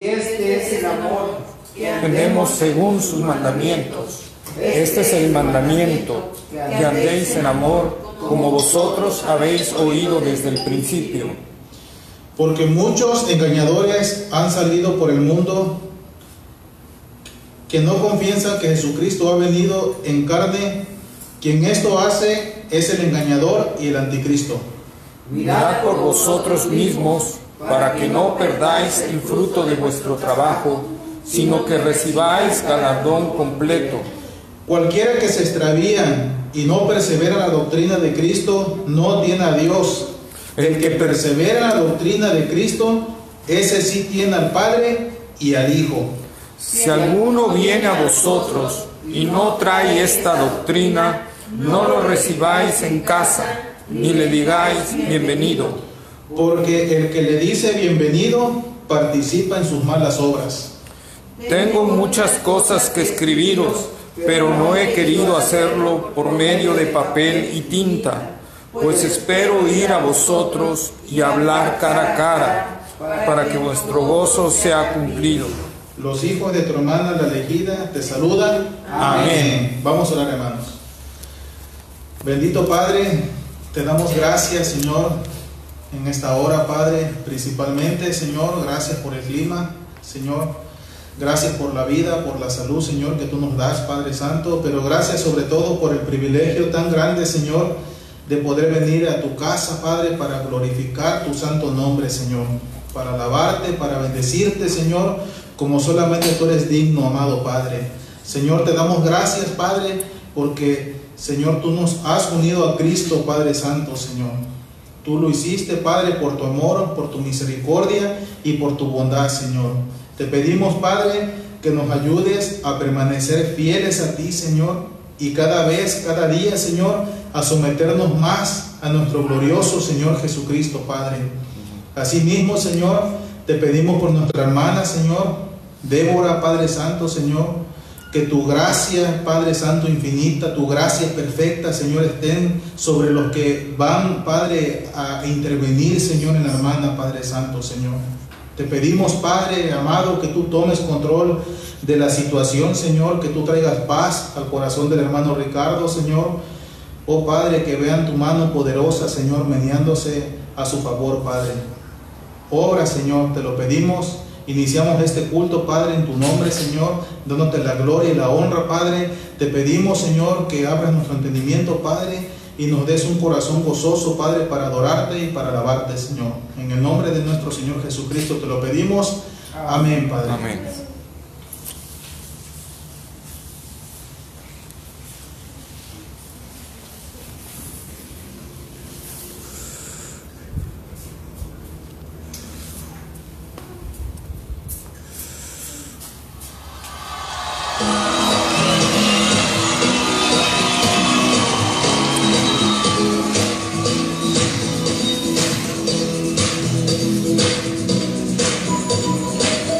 Este es el amor, que andemos según sus mandamientos. Este es el mandamiento, que andéis en amor, como vosotros habéis oído desde el principio. Porque muchos engañadores han salido por el mundo que no confiesan que Jesucristo ha venido en carne. Quien esto hace es el engañador y el anticristo. Mirad por vosotros mismos, para que no perdáis el fruto de vuestro trabajo, sino que recibáis galardón completo. Cualquiera que se extravía y no persevera en la doctrina de Cristo, no tiene a Dios. El que persevera en la doctrina de Cristo, ese sí tiene al Padre y al Hijo. Si alguno viene a vosotros y no trae esta doctrina, no lo recibáis en casa, ni le digáis bienvenido. Porque el que le dice bienvenido participa en sus malas obras. Tengo muchas cosas que escribiros, pero no he querido hacerlo por medio de papel y tinta, pues espero ir a vosotros y hablar cara a cara, para que vuestro gozo sea cumplido. Los hijos de tu hermana la elegida te saludan. Amén. Vamos a orar, hermanos. Bendito Padre, te damos gracias, Señor, en esta hora, Padre, principalmente, Señor, gracias por el clima, Señor, gracias por la vida, por la salud, Señor, que tú nos das, Padre Santo, pero gracias sobre todo por el privilegio tan grande, Señor, de poder venir a tu casa, Padre, para glorificar tu santo nombre, Señor, para alabarte, para bendecirte, Señor, como solamente tú eres digno, amado Padre. Señor, te damos gracias, Padre, porque, Señor, tú nos has unido a Cristo, Padre Santo, Señor. Tú lo hiciste, Padre, por tu amor, por tu misericordia y por tu bondad, Señor. Te pedimos, Padre, que nos ayudes a permanecer fieles a ti, Señor, y cada vez, cada día, Señor, a someternos más a nuestro glorioso Señor Jesucristo, Padre. Asimismo, Señor, te pedimos por nuestra hermana, Señor, Débora, Padre Santo, Señor, que tu gracia, Padre Santo, infinita, tu gracia perfecta, Señor, estén sobre los que van, Padre, a intervenir, Señor, en la hermana, Padre Santo, Señor. Te pedimos, Padre amado, que tú tomes control de la situación, Señor, que tú traigas paz al corazón del hermano Ricardo, Señor. Oh, Padre, que vean tu mano poderosa, Señor, meneándose a su favor, Padre. Obra, Señor, te lo pedimos. Iniciamos este culto, Padre, en tu nombre, Señor, dándote la gloria y la honra, Padre. Te pedimos, Señor, que abras nuestro entendimiento, Padre, y nos des un corazón gozoso, Padre, para adorarte y para alabarte, Señor. En el nombre de nuestro Señor Jesucristo te lo pedimos. Amén, Padre. Amén.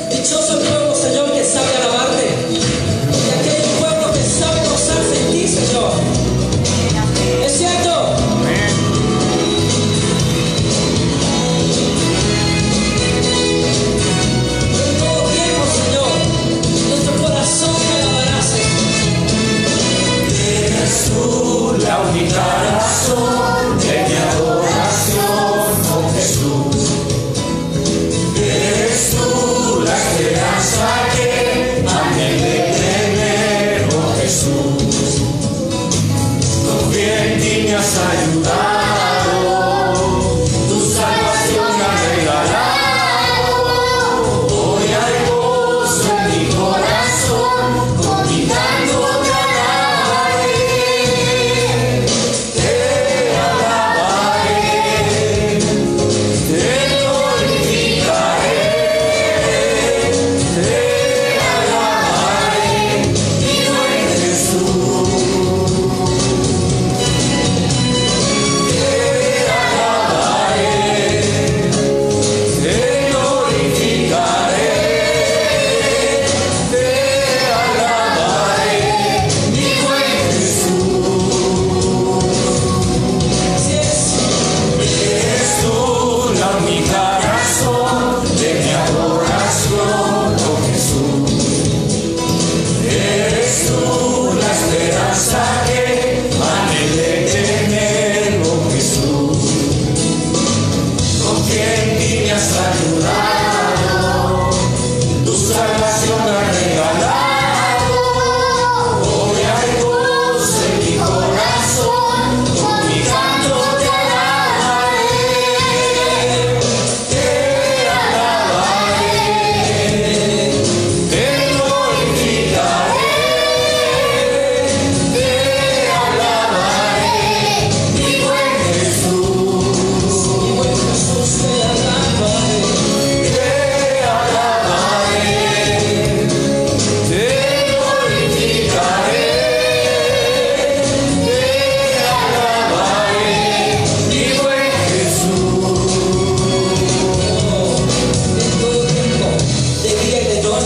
Dichoso el pueblo, Señor.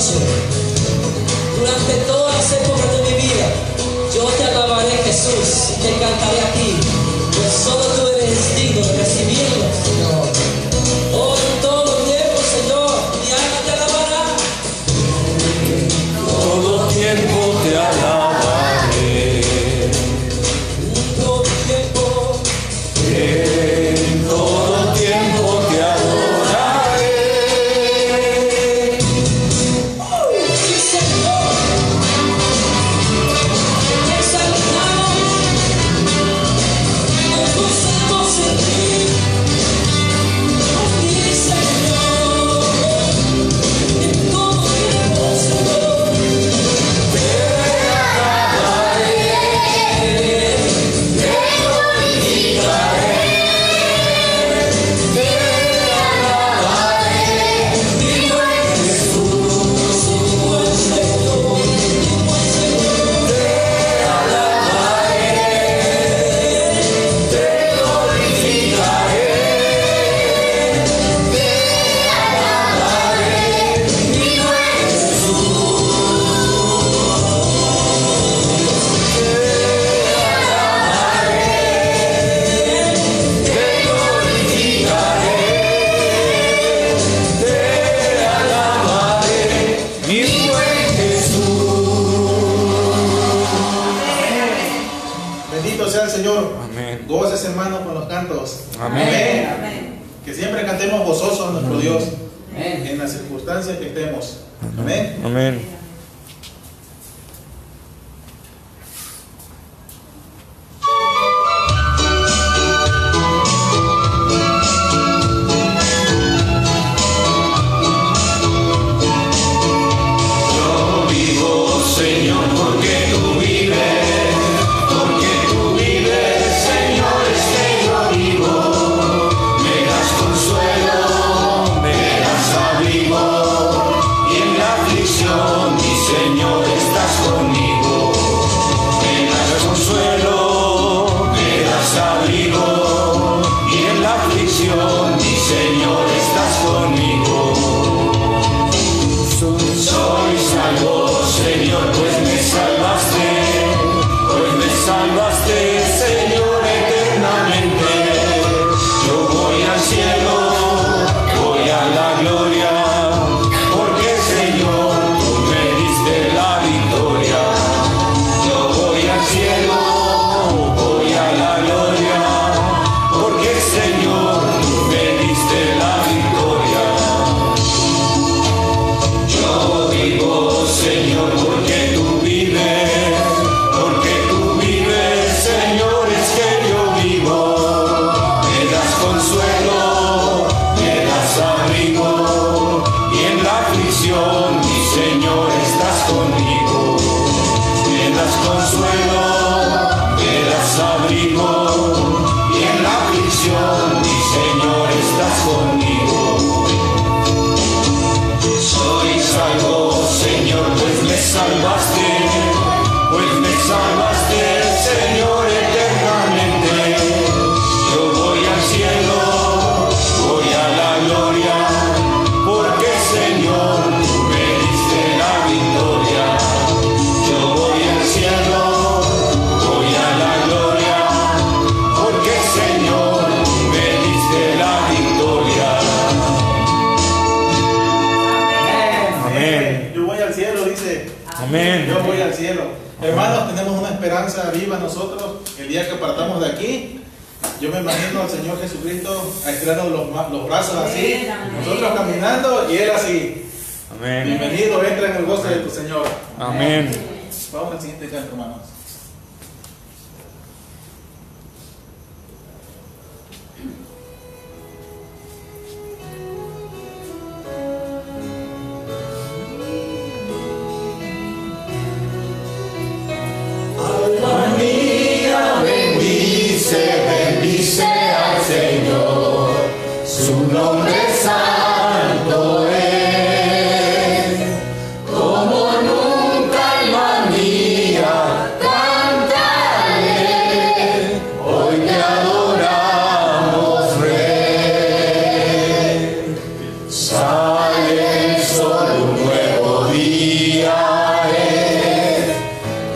noche, durante todas las épocas de mi vida, yo te alabaré, Jesús, y te cantaré a ti, pues solo tú eres digno de recibirlo, Señor. Oh, en todo tiempo, Señor, mi alma te alabará. Todo tiempo te alabaré. Todo tiempo. En todo tiempo te adoraré. Sí, Señor. Te exaltamos. Nos gozamos en ti. Sí, Señor. En todo tiempo, Señor. Bendito sea el Señor. Amén. Goces, hermano, con los cantos. Amén. Amén. Que siempre cantemos gozosos a nuestro Dios Amén. en las circunstancias que estemos. Amén. Amén. Señor, porque tú vives, Señor, es que yo vivo. Me das consuelo, me das abrigo, y en la aflicción, mi Señor, estás conmigo. Me das consuelo, me das abrigo, y en la aflicción, mi Señor, estás conmigo. Soy salvo, Señor, pues me salvaste, Señor, eternamente. Yo voy al cielo, voy a la gloria, porque, Señor, tú me diste la victoria. Yo voy al cielo, voy a la gloria, porque, Señor, tú me diste la victoria. Yo vivo, Señor, porque tú vives, Señor, es que yo vivo. Me das consuelo, me das abrigo, y en la aflicción, mi Señor, estás conmigo. Me das consuelo, me das abrigo, y en la aflicción, mi Señor, estás conmigo. Soy salvo, Señor, pues me salvaste, Señor, eternamente. Yo voy al cielo, voy a la gloria, porque, Señor, tú me diste la victoria. Yo voy al cielo, voy a la gloria, porque, Señor, tú me diste la victoria. Amén. Yo voy al cielo, dice. Amén. Yo voy al cielo. Hermanos, tenemos una esperanza viva nosotros. El día que partamos de aquí, yo me imagino al Señor Jesucristo a estirarnos los brazos así, nosotros caminando y Él así. Amén. Bienvenido, entra en el gozo de tu Señor. Amén. Vamos al siguiente canto, hermanos. Alma mía, bendice al Señor, su nombre santo es. Como nunca, alma mía, enviaré.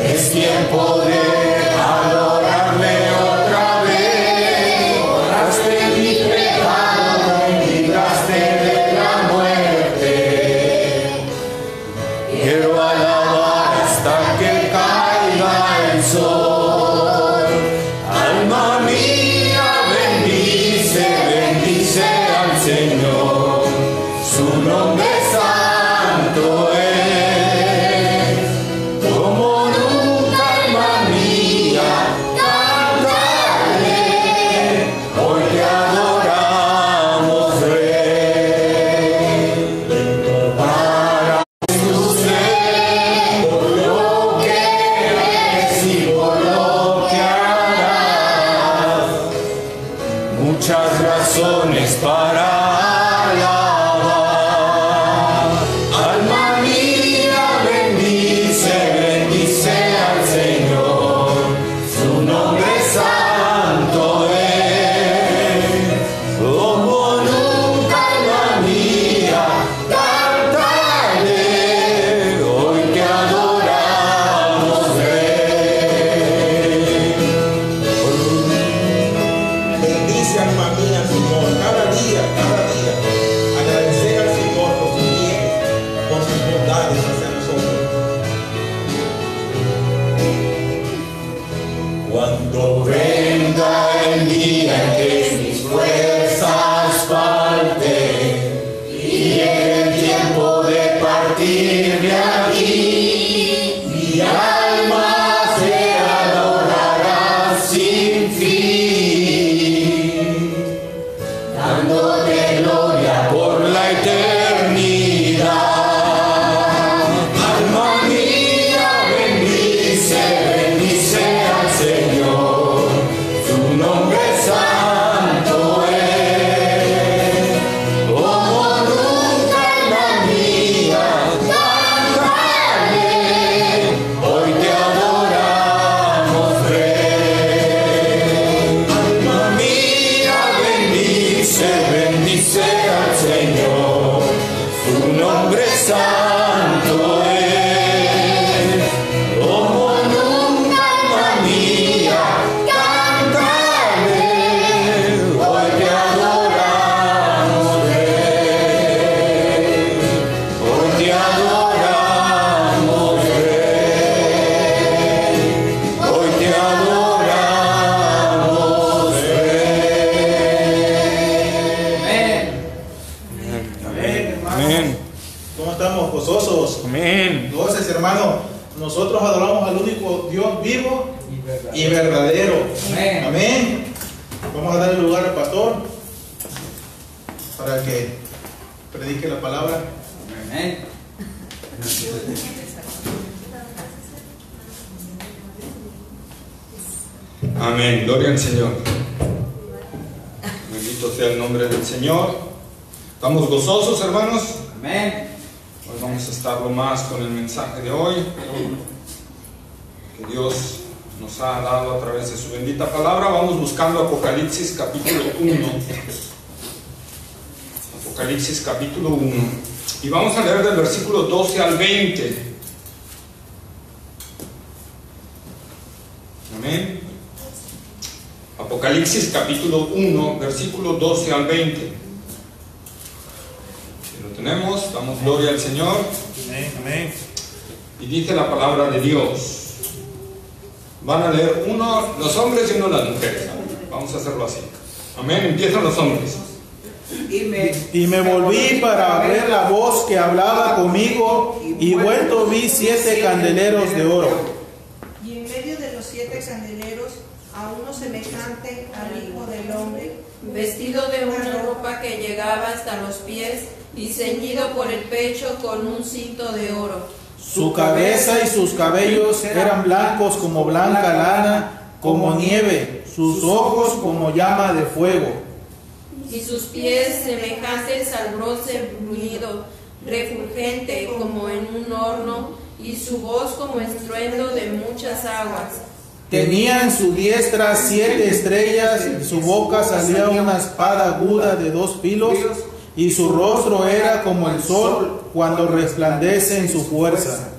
Es tiempo de adorarle otra vez. Borraste mi pecado y libraste de la muerte. Quiero alabar hasta que caiga el sol. Alma mía, bendice, bendice al Señor. Su nombre santo es. Como nunca, alma mía, cantaré. Hoy te adoramos, Rey. Para Jesús es por lo que eres y por lo que harás. Muchas razones para alabar. Alma mía, bendice, bendice al Señor. Su nombre santo es. Como nunca, alma mía, cantaré. Hoy te adoramos, Rey. Bendice alma mía al Señor, cada día, agradecer al Señor por sus bienes, por sus bondades hacia nosotros. Cuando venga el día en que mis fuerzas falten y llegue el tiempo de partir de aquí, mi alma se adorará sin fin, dándote gloria por la eternidad. Alma mía, bendice, bendice al Señor. Su nombre santo es. Como nunca, alma mía, cantaré. Hoy te adoramos, Rey. Alma mía, bendice, bendice al Señor. Su nombre santo es. Como nunca, alma mía, cantaré. Hoy te adoramos, Rey. Hoy te adoramos, Rey. Hoy te adoramos, Rey. Amén. ¿Cómo estamos? Gozosos. Amén. Entonces, hermano, nosotros adoramos al único Dios vivo y verdadero. Amén. Amén. Vamos a darle lugar al pastor para que predique la palabra. Amén. Amén. Gloria al Señor. Bendito sea el nombre del Señor. ¿Estamos gozosos, hermanos? Amén. Hoy vamos a estar lo más con el mensaje de hoy que Dios nos ha dado a través de su bendita palabra. Vamos buscando Apocalipsis capítulo 1. Apocalipsis capítulo 1. Y vamos a leer del versículo 12 al 20. Amén. Apocalipsis capítulo 1, versículo 12 al 20. Si lo tenemos, damos gloria al Señor. Amén. Amén. Y dice la palabra de Dios. Van a leer uno los hombres y uno las mujeres. Vamos a hacerlo así. Amén. Empiezan los hombres. Y me volví para ver la voz que hablaba conmigo, y vuelto vi 7 candeleros de oro. Y en medio de los 7 candeleros, a uno semejante al Hijo del Hombre, vestido de una ropa que llegaba hasta los pies y ceñido por el pecho con un cinto de oro. Su cabeza y sus cabellos eran blancos como blanca lana, como nieve, sus ojos como llama de fuego. Y sus pies semejantes al bronce bruñido, refulgente como en un horno, y su voz como estruendo de muchas aguas. Tenía en su diestra 7 estrellas, y de su boca salía una espada aguda de 2 filos, y su rostro era como el sol cuando resplandece en su fuerza.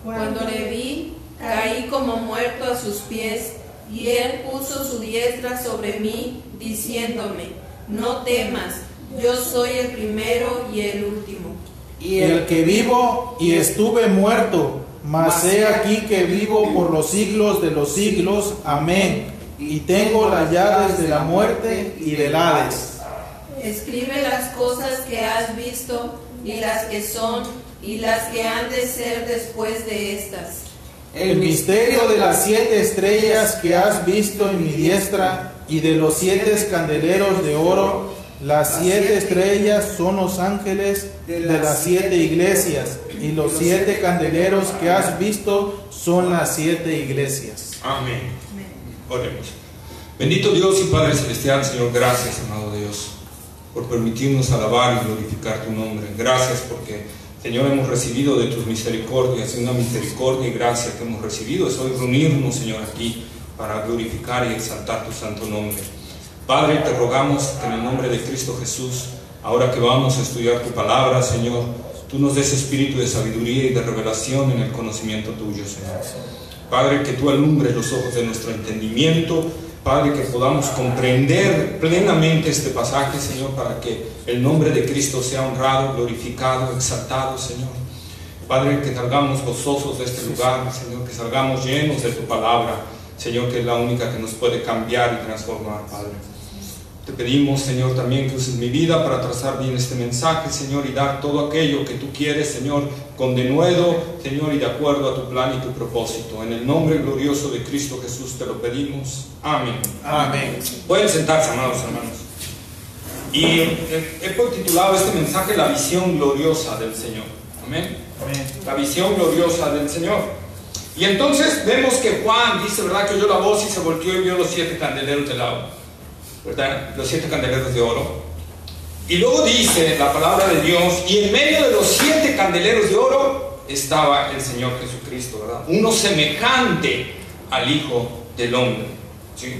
Cuando le vi, caí como muerto a sus pies, y él puso su diestra sobre mí, diciéndome: no temas, yo soy el primero y el último. Y el que vivo y estuve muerto, mas he aquí que vivo por los siglos de los siglos. Amén. Y tengo las llaves de la muerte y del Hades. Escribe las cosas que has visto, y las que son, y las que han de ser después de estas. El misterio de las 7 estrellas que has visto en mi diestra y de los 7 candeleros de oro. Las 7 estrellas son los ángeles de las 7 iglesias, y los 7 candeleros que has visto son las 7 iglesias. Amén. Oremos. Bendito Dios y Padre Celestial, Señor, gracias, amado Dios, por permitirnos alabar y glorificar tu nombre. Gracias porque, Señor, hemos recibido de tus misericordias, una misericordia y gracia que hemos recibido es hoy reunirnos, Señor, aquí para glorificar y exaltar tu santo nombre. Padre, te rogamos que en el nombre de Cristo Jesús, ahora que vamos a estudiar tu palabra, Señor, tú nos des espíritu de sabiduría y de revelación en el conocimiento tuyo, Señor. Padre, que tú alumbres los ojos de nuestro entendimiento, Padre, que podamos comprender plenamente este pasaje, Señor, para que el nombre de Cristo sea honrado, glorificado, exaltado, Señor. Padre, que salgamos gozosos de este lugar, Señor, que salgamos llenos de tu palabra, Señor, que es la única que nos puede cambiar y transformar, Padre. Te pedimos, Señor, también que uses mi vida para trazar bien este mensaje, Señor, y dar todo aquello que tú quieres, Señor, con denuedo, Señor, y de acuerdo a tu plan y tu propósito. En el nombre glorioso de Cristo Jesús te lo pedimos. Amén. Amén. Pueden sentarse, amados hermanos. Y he titulado este mensaje La visión gloriosa del Señor. Amén. Amén. La visión gloriosa del Señor. Y entonces vemos que Juan dice, ¿verdad?, que oyó la voz y se volteó y vio los 7 candeleros del agua, ¿verdad? Los 7 candeleros de oro. Y luego dice la palabra de Dios, y en medio de los 7 candeleros de oro estaba el Señor Jesucristo, ¿verdad? Uno semejante al Hijo del Hombre, ¿sí?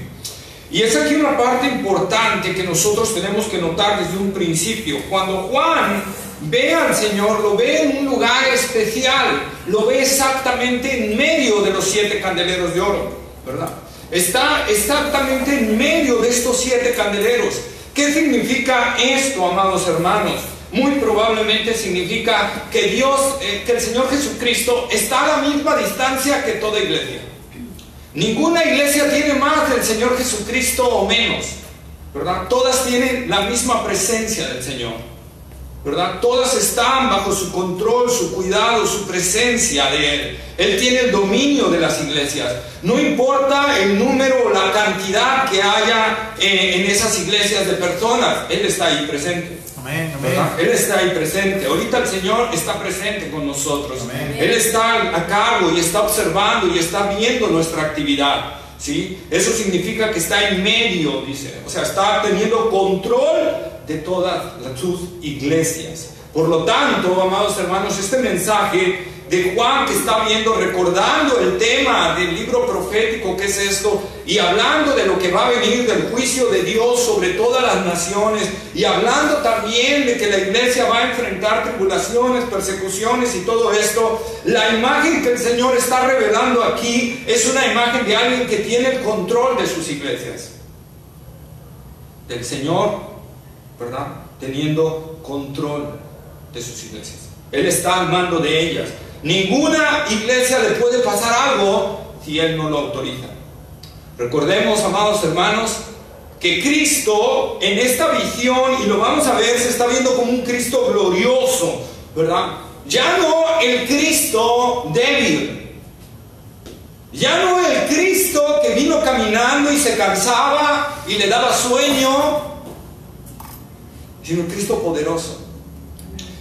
Y es aquí una parte importante que nosotros tenemos que notar desde un principio. Cuando Juan ve al Señor, lo ve en un lugar especial, lo ve exactamente en medio de los 7 candeleros de oro, ¿verdad? Está exactamente en medio de estos 7 candeleros. ¿Qué significa esto, amados hermanos? Muy probablemente significa que Dios, que el Señor Jesucristo está a la misma distancia que toda iglesia. Ninguna iglesia tiene más del Señor Jesucristo o menos, ¿verdad? Todas tienen la misma presencia del Señor, ¿verdad? Todas están bajo su control, su cuidado, su presencia de Él. Él tiene el dominio de las iglesias. No importa el número o la cantidad que haya en esas iglesias de personas, Él está ahí presente. Amén, amén. ¿Verdad? Él está ahí presente. Ahorita el Señor está presente con nosotros. Amén. Él está a cargo y está observando y está viendo nuestra actividad, ¿sí? Eso significa que está en medio, dice. O sea, está teniendo control de todas sus iglesias. Por lo tanto, amados hermanos, este mensaje de Juan que está viendo, recordando el tema del libro profético que es esto, y hablando de lo que va a venir del juicio de Dios sobre todas las naciones, y hablando también de que la iglesia va a enfrentar tribulaciones, persecuciones y todo esto, la imagen que el Señor está revelando aquí es una imagen de alguien que tiene el control de sus iglesias, del Señor, ¿verdad?, teniendo control de sus iglesias. Él está al mando de ellas. Ninguna iglesia le puede pasar algo si Él no lo autoriza. Recordemos, amados hermanos, que Cristo en esta visión, y lo vamos a ver, se está viendo como un Cristo glorioso, ¿verdad? Ya no el Cristo débil, ya no el Cristo que vino caminando y se cansaba y le daba sueño, sino Cristo poderoso.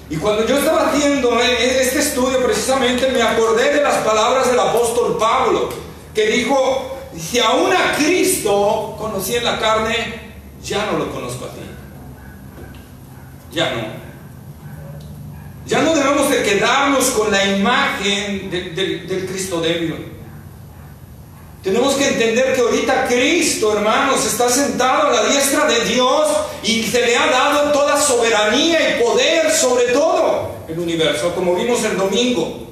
Y cuando yo estaba haciendo este estudio, precisamente me acordé de las palabras del apóstol Pablo, que dijo: si aún a Cristo conocí en la carne, ya no lo conozco a ti. Ya no. Ya no debemos de quedarnos con la imagen del Cristo débil. Tenemos que entender que ahorita Cristo, hermanos, está sentado a la diestra de Dios y se le ha dado toda soberanía y poder sobre todo el universo, como vimos el domingo,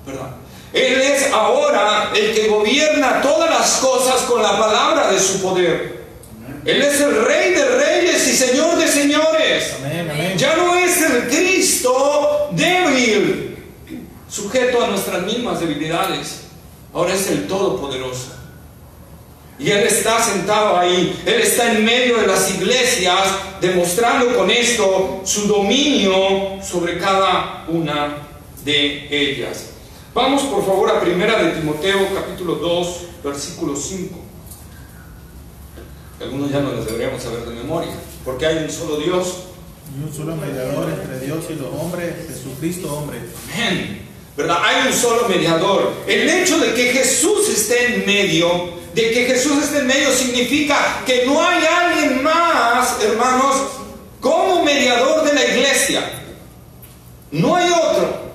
¿verdad? Él es ahora el que gobierna todas las cosas con la palabra de su poder. Él es el Rey de reyes y Señor de señores. Amén, amén. Ya no es el Cristo débil, sujeto a nuestras mismas debilidades. Ahora es el Todopoderoso. Y Él está sentado ahí. Él está en medio de las iglesias, demostrando con esto su dominio sobre cada una de ellas. Vamos por favor a 1 de Timoteo capítulo 2, versículo 5. Algunos ya no los deberíamos saber de memoria, porque hay un solo Dios Y un solo mediador entre Dios y los hombres, Jesucristo hombre. Amén. ¿Verdad? Hay un solo mediador. El hecho de que Jesús esté en medio, significa que no hay alguien más, hermanos, como mediador de la iglesia. No hay otro.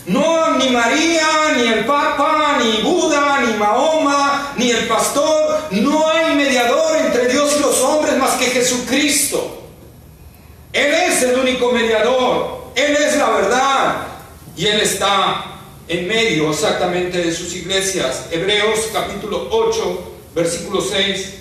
No, ni María, ni el Papa, ni Buda, ni Mahoma, ni el pastor. No hay mediador entre Dios y los hombres más que Jesucristo. Él es el único mediador. Él es la verdad. Y Él está en medio exactamente de sus iglesias. Hebreos capítulo 8, versículo 6.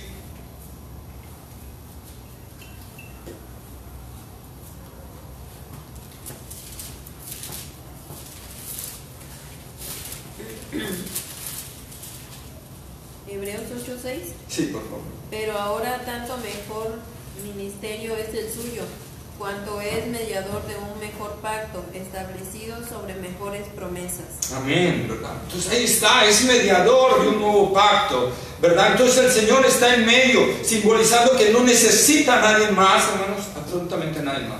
Hebreos 8:6. Sí, por favor. Pero ahora tanto mejor ministerio es el suyo, cuanto es mediador de un mejor pacto, establecido sobre mejores promesas. Amén, ¿verdad? Entonces ahí está, es mediador de un nuevo pacto, ¿verdad? Entonces el Señor está en medio, simbolizando que no necesita a nadie más, hermanos, absolutamente a nadie más.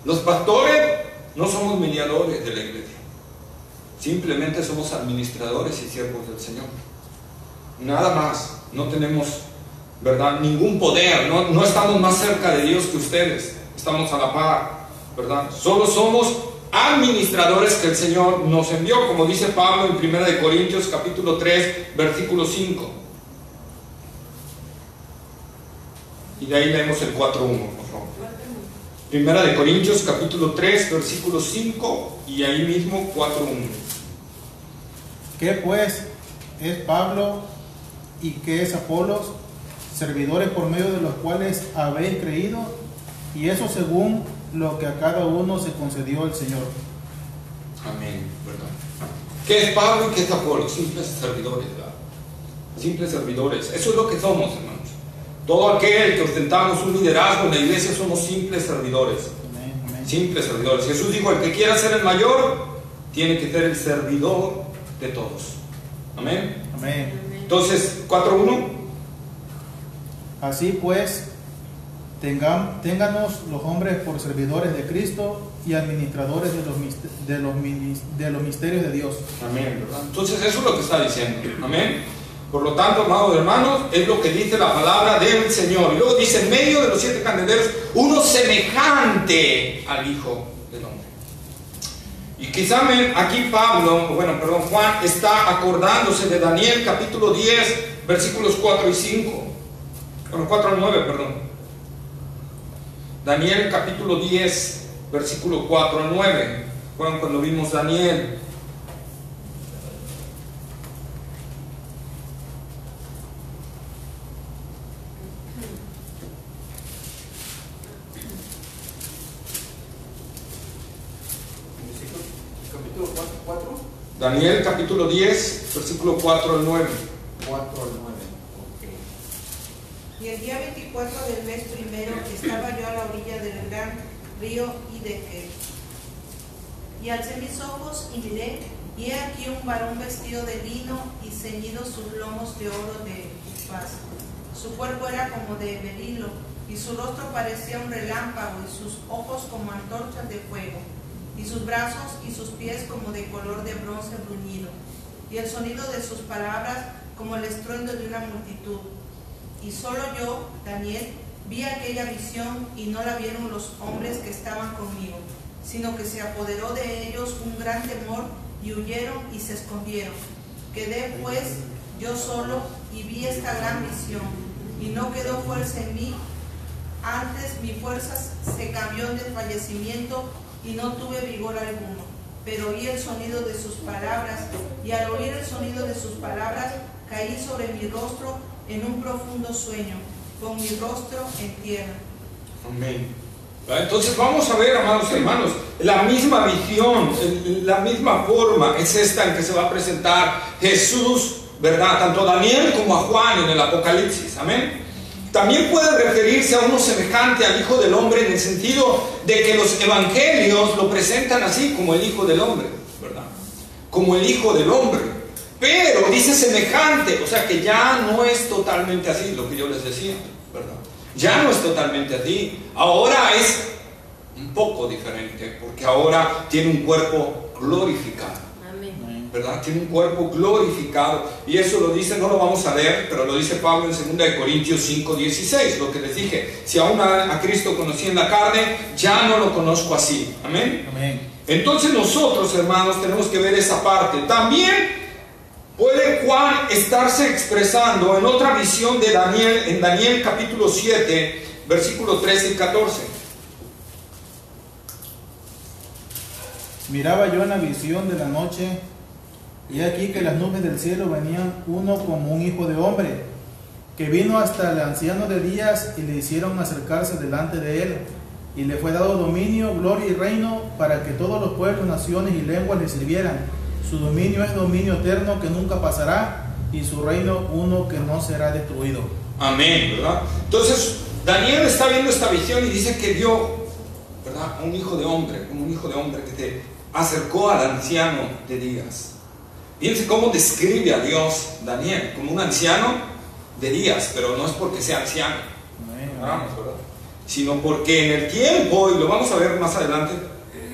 Los pastores no somos mediadores de la iglesia, simplemente somos administradores y siervos del Señor. Nada más, no tenemos, ¿verdad?, ningún poder, no estamos más cerca de Dios que ustedes. Estamos a la par, ¿verdad? Solo somos administradores que el Señor nos envió, como dice Pablo en 1 de Corintios capítulo 3, versículo 5. Y de ahí leemos el 4.1, por favor. 1 de Corintios capítulo 3, versículo 5, y ahí mismo 4.1. ¿Qué pues es Pablo y qué es Apolos? Servidores por medio de los cuales habéis creído, y eso según lo que a cada uno se concedió el Señor. Amén, ¿verdad? ¿Qué es Pablo y qué es Apolo? Simples servidores, ¿verdad? Simples servidores. Eso es lo que somos, hermanos. Todo aquel que ostentamos un liderazgo en la iglesia somos simples servidores. Amén, amén. Simples servidores. Jesús dijo, el que quiera ser el mayor, tiene que ser el servidor de todos. Amén. Amén. Entonces, 4.1. Así pues, ténganos los hombres por servidores de Cristo y administradores de los misterios de Dios. Amén, ¿verdad? Entonces eso es lo que está diciendo. Amén. Por lo tanto, amados hermanos, es lo que dice la palabra del Señor. Y luego dice, en medio de los 7 candeleros, uno semejante al Hijo del Hombre. Y quizá aquí Juan está acordándose de Daniel capítulo 10, versículos 4 y 5. Bueno, 4 al 9, perdón. Daniel capítulo 10, versículo 4 al 9. Bueno, cuando vimos Daniel. Capítulo 4. Daniel capítulo 10, versículo 4 al 9. 4 al 9. Y el día 24 del mes primero estaba yo a la orilla del gran río Hiddekel. Y alcé mis ojos y miré, y he aquí un varón vestido de lino y ceñidos sus lomos de oro de Ufaz. Su cuerpo era como de berilo, y su rostro parecía un relámpago, y sus ojos como antorchas de fuego, y sus brazos y sus pies como de color de bronce bruñido, y el sonido de sus palabras como el estruendo de una multitud. Y solo yo, Daniel, vi aquella visión, y no la vieron los hombres que estaban conmigo, sino que se apoderó de ellos un gran temor, y huyeron y se escondieron. Quedé pues yo solo, y vi esta gran visión, y no quedó fuerza en mí. Antes mi fuerza se cambió en desfallecimiento y no tuve vigor alguno. Pero oí el sonido de sus palabras, y al oír el sonido de sus palabras, caí sobre mi rostro en un profundo sueño, con mi rostro en tierra. Amén. Entonces vamos a ver, amados hermanos, la misma visión, la misma forma es esta en que se va a presentar Jesús, ¿verdad? Tanto a Daniel como a Juan en el Apocalipsis. Amén. También puede referirse a uno semejante al Hijo del Hombre en el sentido de que los evangelios lo presentan así, como el Hijo del Hombre, ¿verdad? Como el Hijo del Hombre. Pero dice semejante, o sea que ya no es totalmente así, lo que yo les decía, ¿verdad? Ya no es totalmente así. Ahora es un poco diferente, porque ahora tiene un cuerpo glorificado. ¿Verdad? Tiene un cuerpo glorificado, y eso lo dice, no lo vamos a leer, pero lo dice Pablo en 2 Corintios 5:16, lo que les dije: si aún a Cristo conocí en la carne, ya no lo conozco así. Amén. Amén. Entonces nosotros, hermanos, tenemos que ver esa parte. También puede Juan estarse expresando en otra visión de Daniel, en Daniel capítulo 7, versículos 13 y 14. Miraba yo en la visión de la noche, y aquí que las nubes del cielo venían uno como un hijo de hombre, que vino hasta el anciano de días, y le hicieron acercarse delante de él, y le fue dado dominio, gloria y reino, para que todos los pueblos, naciones y lenguas le sirvieran. Su dominio es dominio eterno que nunca pasará, y su reino uno que no será destruido. Amén, ¿verdad? Entonces Daniel está viendo esta visión y dice que vio, ¿verdad?, un hijo de hombre, como un hijo de hombre que te acercó al anciano de días. Fíjense cómo describe a Dios Daniel, como un anciano de días, pero no es porque sea anciano, ¿verdad? Sino porque en el tiempo, y lo vamos a ver más adelante,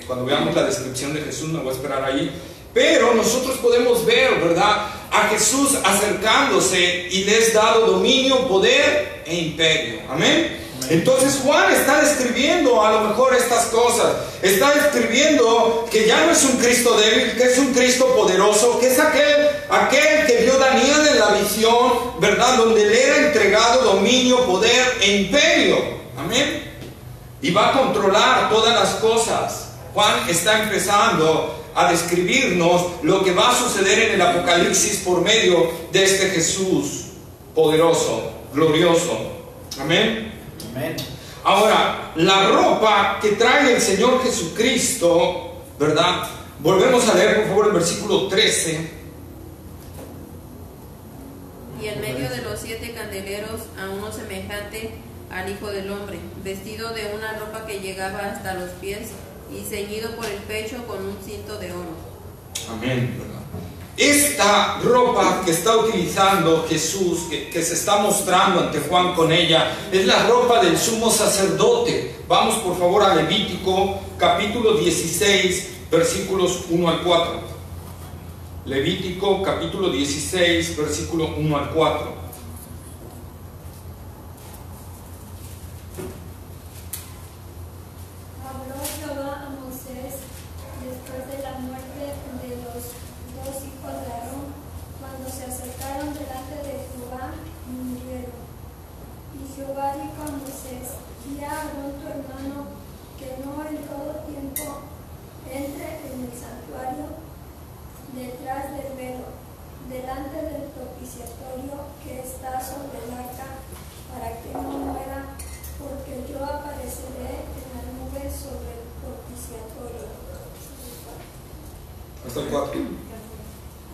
cuando veamos la descripción de Jesús, me voy a esperar ahí, pero nosotros podemos ver, ¿verdad?, a Jesús acercándose, y le es dado dominio, poder e imperio. Amén. Entonces Juan está describiendo a lo mejor estas cosas. Está describiendo que ya no es un Cristo débil, que es un Cristo poderoso, que es aquel que vio Daniel en la visión, ¿verdad?, donde le era entregado dominio, poder e imperio. Amén. Y va a controlar todas las cosas. Juan está empezando a describirnos lo que va a suceder en el Apocalipsis por medio de este Jesús poderoso, glorioso. Amén. Amén. Ahora, la ropa que trae el Señor Jesucristo, ¿verdad? Volvemos a leer, por favor, el versículo 13. Y en medio de los 7 candeleros a uno semejante al Hijo del Hombre, vestido de una ropa que llegaba hasta los pies y ceñido por el pecho con un cinto de oro. Amén, ¿verdad? Esta ropa que está utilizando Jesús, que se está mostrando ante Juan con ella, es la ropa del sumo sacerdote. Vamos por favor a Levítico capítulo 16, versículos 1 al 4. Levítico capítulo 16, versículo 1 al 4. Habló Jehová a Moisés después de la muerte de los 2 hijos de Aarón, cuando se acercaron delante de Jehová y murieron. Y Jehová dijo a Moisés: di a Aarón tu hermano que no en todo tiempo entre en el santuario detrás del velo, delante del propiciatorio que está sobre el arca, para que no muera, porque yo apareceré en la nube sobre el propiciatorio. Hasta el 4.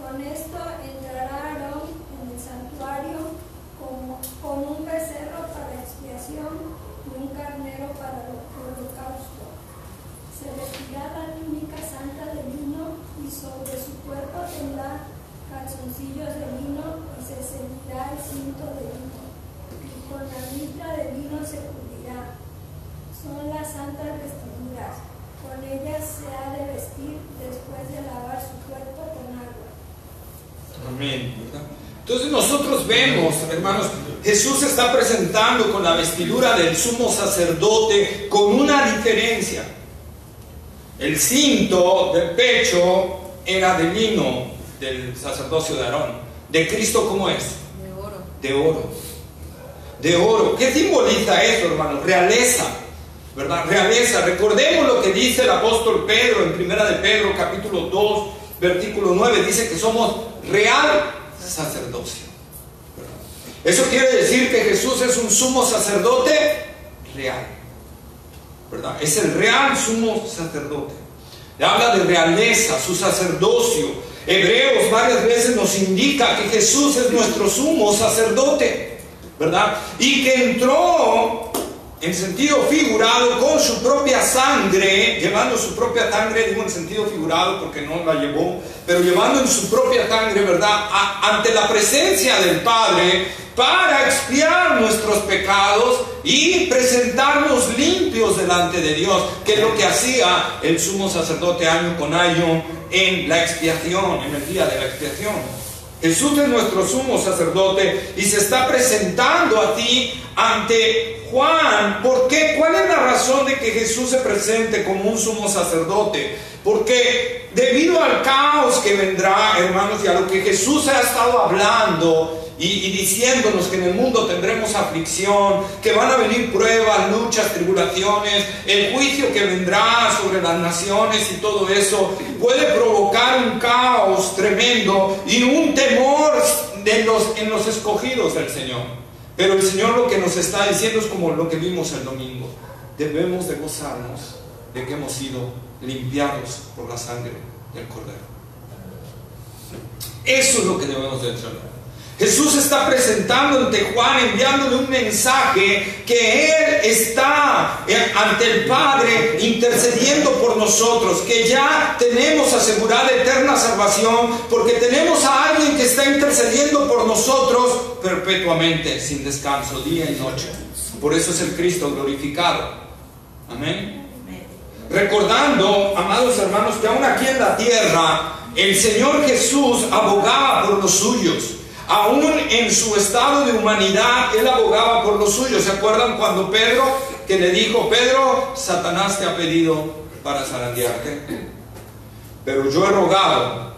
Con esto entrará Aarón en el santuario con un becerro para expiación y un carnero para el holocausto. Se vestirá la túnica santa de lino, y sobre su cuerpo tendrá calzoncillos de lino, y se ceñirá el cinto de lino, y con la mitra de lino se cubrirá. Son las santas vestiduras. Con ellas se ha de vestir después de lavar su cuerpo con agua. Amén, ¿verdad? Entonces nosotros vemos, hermanos, Jesús se está presentando con la vestidura del sumo sacerdote, con una diferencia. El cinto del pecho era de lino del sacerdocio de Aarón. de Cristo, ¿cómo es? De oro. De oro. De oro. ¿Qué simboliza eso, hermanos? Realeza, ¿verdad? Realeza. Recordemos lo que dice el apóstol Pedro en Primera de Pedro, capítulo 2, versículo 9. Dice que somos real sacerdocio, ¿verdad? Eso quiere decir que Jesús es un sumo sacerdote real, ¿verdad? Es el real sumo sacerdote. Habla de realeza, su sacerdocio. Hebreos varias veces nos indica que Jesús es nuestro sumo sacerdote, ¿verdad? Y que entró en sentido figurado con su propia sangre, llevando su propia sangre, digo en sentido figurado porque no la llevó, pero llevando en su propia sangre, ¿verdad?, ante la presencia del Padre, para expiar nuestros pecados y presentarnos limpios delante de Dios, que es lo que hacía el sumo sacerdote año con año en la expiación, en el día de la expiación. Jesús es nuestro sumo sacerdote y se está presentando a ti ante Juan. ¿Por qué? ¿Cuál es la razón de que Jesús se presente como un sumo sacerdote? Porque debido al caos que vendrá, hermanos, y a lo que Jesús ha estado hablando y diciéndonos que en el mundo tendremos aflicción, que van a venir pruebas, luchas, tribulaciones, el juicio que vendrá sobre las naciones y todo eso, puede provocar un caos tremendo y un temor en los escogidos del Señor. Pero el Señor lo que nos está diciendo es como lo que vimos el domingo: debemos de gozarnos de que hemos sido limpiados por la sangre del Cordero. Eso es lo que debemos de entender. Jesús está presentando ante Juan, enviándole un mensaje que Él está ante el Padre intercediendo por nosotros, que ya tenemos asegurada eterna salvación, porque tenemos a alguien que está intercediendo por nosotros perpetuamente, sin descanso, día y noche. Por eso es el Cristo glorificado. Amén. Recordando, amados hermanos, que aún aquí en la tierra el Señor Jesús abogaba por los suyos. Aún en su estado de humanidad, Él abogaba por los suyos. ¿Se acuerdan cuando Pedro, que le dijo: Pedro, Satanás te ha pedido para zarandearte, pero yo he rogado,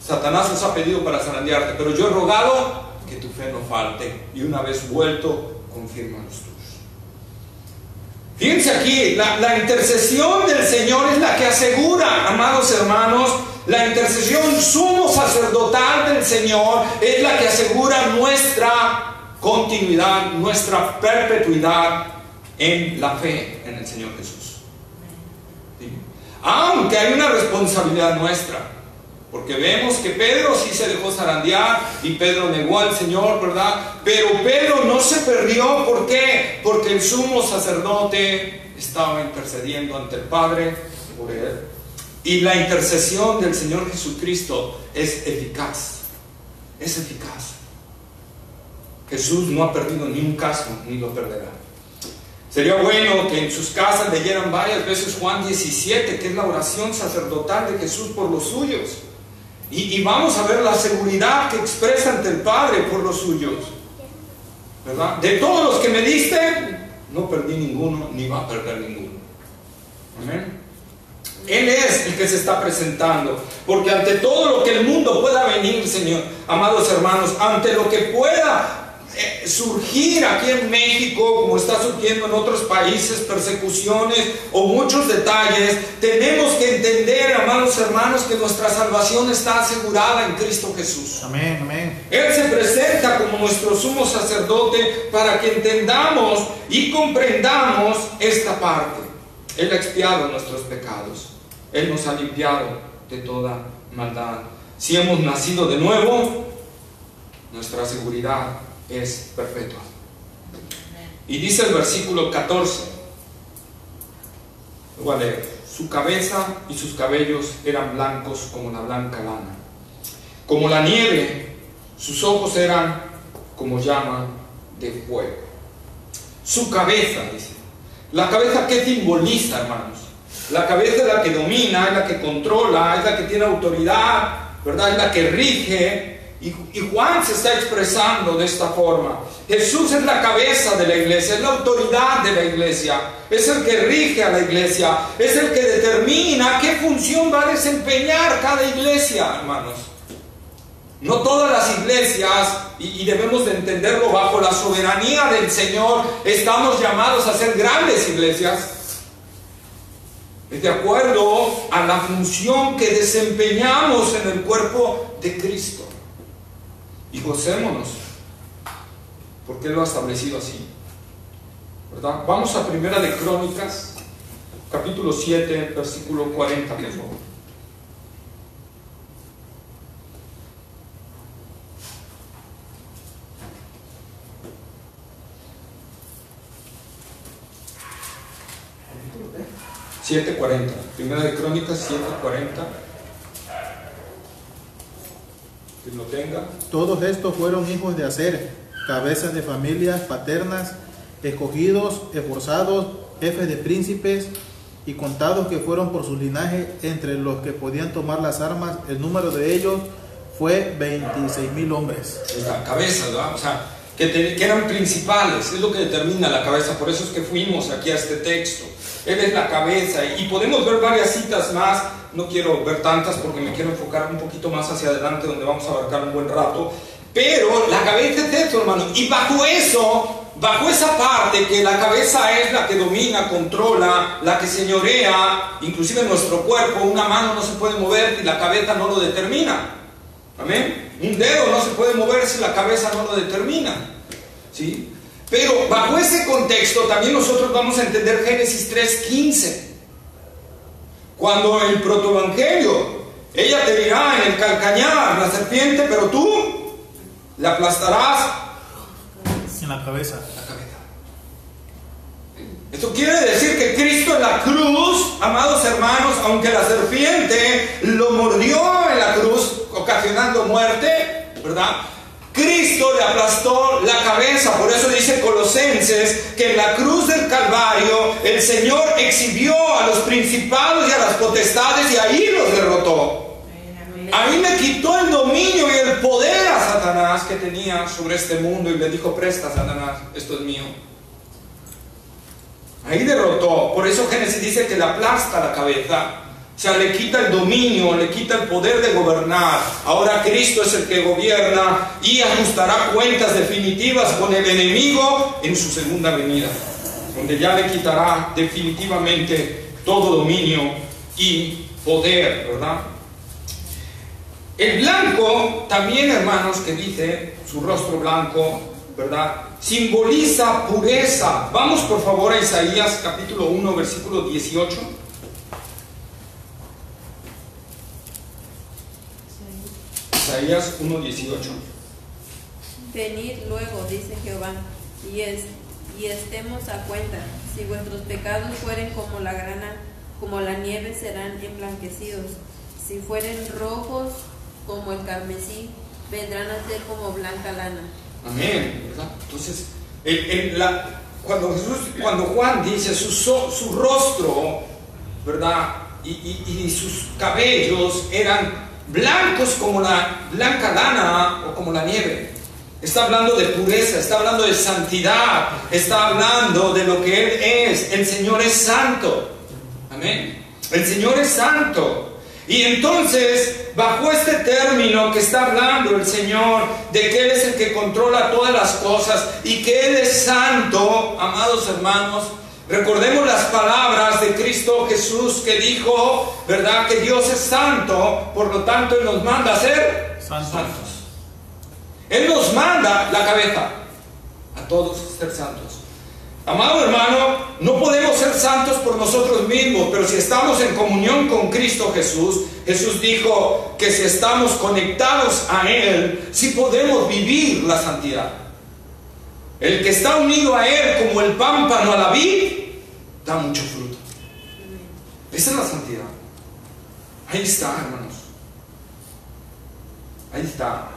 Satanás os ha pedido para zarandearte, pero yo he rogado que tu fe no falte, y una vez vuelto, confirma los tuyos. Fíjense aquí, la intercesión del Señor es la que asegura, amados hermanos, la intercesión sumo sacerdotal del Señor es la que asegura nuestra continuidad, nuestra perpetuidad en la fe en el Señor Jesús. ¿Sí? Aunque hay una responsabilidad nuestra, porque vemos que Pedro sí se dejó zarandear y Pedro negó al Señor, ¿verdad? Pero Pedro no se perdió. ¿Por qué? Porque el sumo sacerdote estaba intercediendo ante el Padre por él. Y la intercesión del Señor Jesucristo es eficaz. Es eficaz. Jesús no ha perdido ni un caso, ni lo perderá. Sería bueno que en sus casas leyeran varias veces Juan 17, que es la oración sacerdotal de Jesús por los suyos. Y vamos a ver la seguridad que expresa ante el Padre por los suyos, ¿verdad? De todos los que me diste, no perdí ninguno, ni va a perder ninguno. Amén. Él es el que se está presentando, porque ante todo lo que el mundo pueda venir, Señor, amados hermanos, ante lo que pueda surgir aquí en México, como está surgiendo en otros países, persecuciones o muchos detalles, tenemos que entender, amados hermanos, que nuestra salvación está asegurada en Cristo Jesús. Amén, amén. Él se presenta como nuestro sumo sacerdote para que entendamos y comprendamos esta parte. Él ha expiado nuestros pecados. Él nos ha limpiado de toda maldad. Si hemos nacido de nuevo, nuestra seguridad es perpetua. Y dice el versículo 14, lo voy a leer: su cabeza y sus cabellos eran blancos como la blanca lana, como la nieve. Sus ojos eran como llama de fuego. Su cabeza, dice. La cabeza, ¿qué simboliza, hermanos? La cabeza es la que domina, es la que controla, es la que tiene autoridad, ¿verdad? Es la que rige. Y Juan se está expresando de esta forma. Jesús es la cabeza de la iglesia, es la autoridad de la iglesia, es el que rige a la iglesia, es el que determina qué función va a desempeñar cada iglesia, hermanos. No todas las iglesias, y debemos de entenderlo bajo la soberanía del Señor, estamos llamados a ser grandes iglesias, de acuerdo a la función que desempeñamos en el cuerpo de Cristo. Y gocémonos, porque Él lo ha establecido así, ¿verdad? Vamos a Primera de Crónicas, capítulo 7, versículo 40, por favor. $7:40, Primera de Crónicas 7:40. Quien lo tenga. Todos estos fueron hijos de Aser, cabezas de familias paternas, escogidos, esforzados, jefes de príncipes y contados que fueron por su linaje entre los que podían tomar las armas. El número de ellos fue 26,000 hombres. La cabeza, ¿verdad? O sea, que eran principales, es lo que determina la cabeza. Por eso es que fuimos aquí a este texto. Él es la cabeza, y podemos ver varias citas más. No quiero ver tantas porque me quiero enfocar un poquito más hacia adelante, donde vamos a abarcar un buen rato. Pero la cabeza es esto, hermano. Y bajo eso, bajo esa parte que la cabeza es la que domina, controla, la que señorea, inclusive nuestro cuerpo, una mano no se puede mover y la cabeza no lo determina. Amén. Un dedo no se puede mover si la cabeza no lo determina. ¿Sí? Pero bajo ese contexto también nosotros vamos a entender Génesis 3:15. Cuando el protoevangelio, ella te dirá en el calcañar, la serpiente, pero tú la aplastarás en la cabeza. Esto quiere decir que Cristo en la cruz, amados hermanos, aunque la serpiente lo mordió en la cruz, ocasionando muerte, ¿verdad? Cristo le aplastó la cabeza. Por eso dice Colosenses que en la cruz del Calvario el Señor exhibió a los principados y a las potestades y ahí los derrotó. Ahí le quitó el dominio y el poder a Satanás que tenía sobre este mundo y le dijo: presta, Satanás, esto es mío. Ahí derrotó. Por eso Génesis dice que le aplasta la cabeza. O sea, le quita el dominio, le quita el poder de gobernar. Ahora Cristo es el que gobierna y ajustará cuentas definitivas con el enemigo en su segunda venida, donde ya le quitará definitivamente todo dominio y poder, ¿verdad? El blanco también, hermanos, que dice su rostro blanco, ¿verdad?, simboliza pureza. Vamos por favor a Isaías capítulo 1, versículo 18. Isaías 1:18. Venid luego, dice Jehová, y estemos a cuenta. Si vuestros pecados fueren como la grana, como la nieve, serán emblanquecidos. Si fueren rojos como el carmesí, vendrán a ser como blanca lana. Amén, ¿verdad? Entonces, cuando Juan dice su rostro, ¿verdad?, y sus cabellos eran blancos como la blanca lana o como la nieve, está hablando de pureza, está hablando de santidad, está hablando de lo que Él es. El Señor es santo. Amén. El Señor es santo. Y entonces, bajo este término que está hablando el Señor, de que Él es el que controla todas las cosas y que Él es santo, amados hermanos, recordemos las palabras de Cristo Jesús que dijo, ¿verdad?, que Dios es santo, por lo tanto Él nos manda a ser santos. Él nos manda la cabeza a todos ser santos. Amado hermano, no podemos ser santos por nosotros mismos, pero si estamos en comunión con Cristo Jesús, Jesús dijo que si estamos conectados a Él, sí podemos vivir la santidad. El que está unido a Él como el pámpano a la vid, da mucho fruto. Esa es la santidad. Ahí está, hermanos. Ahí está.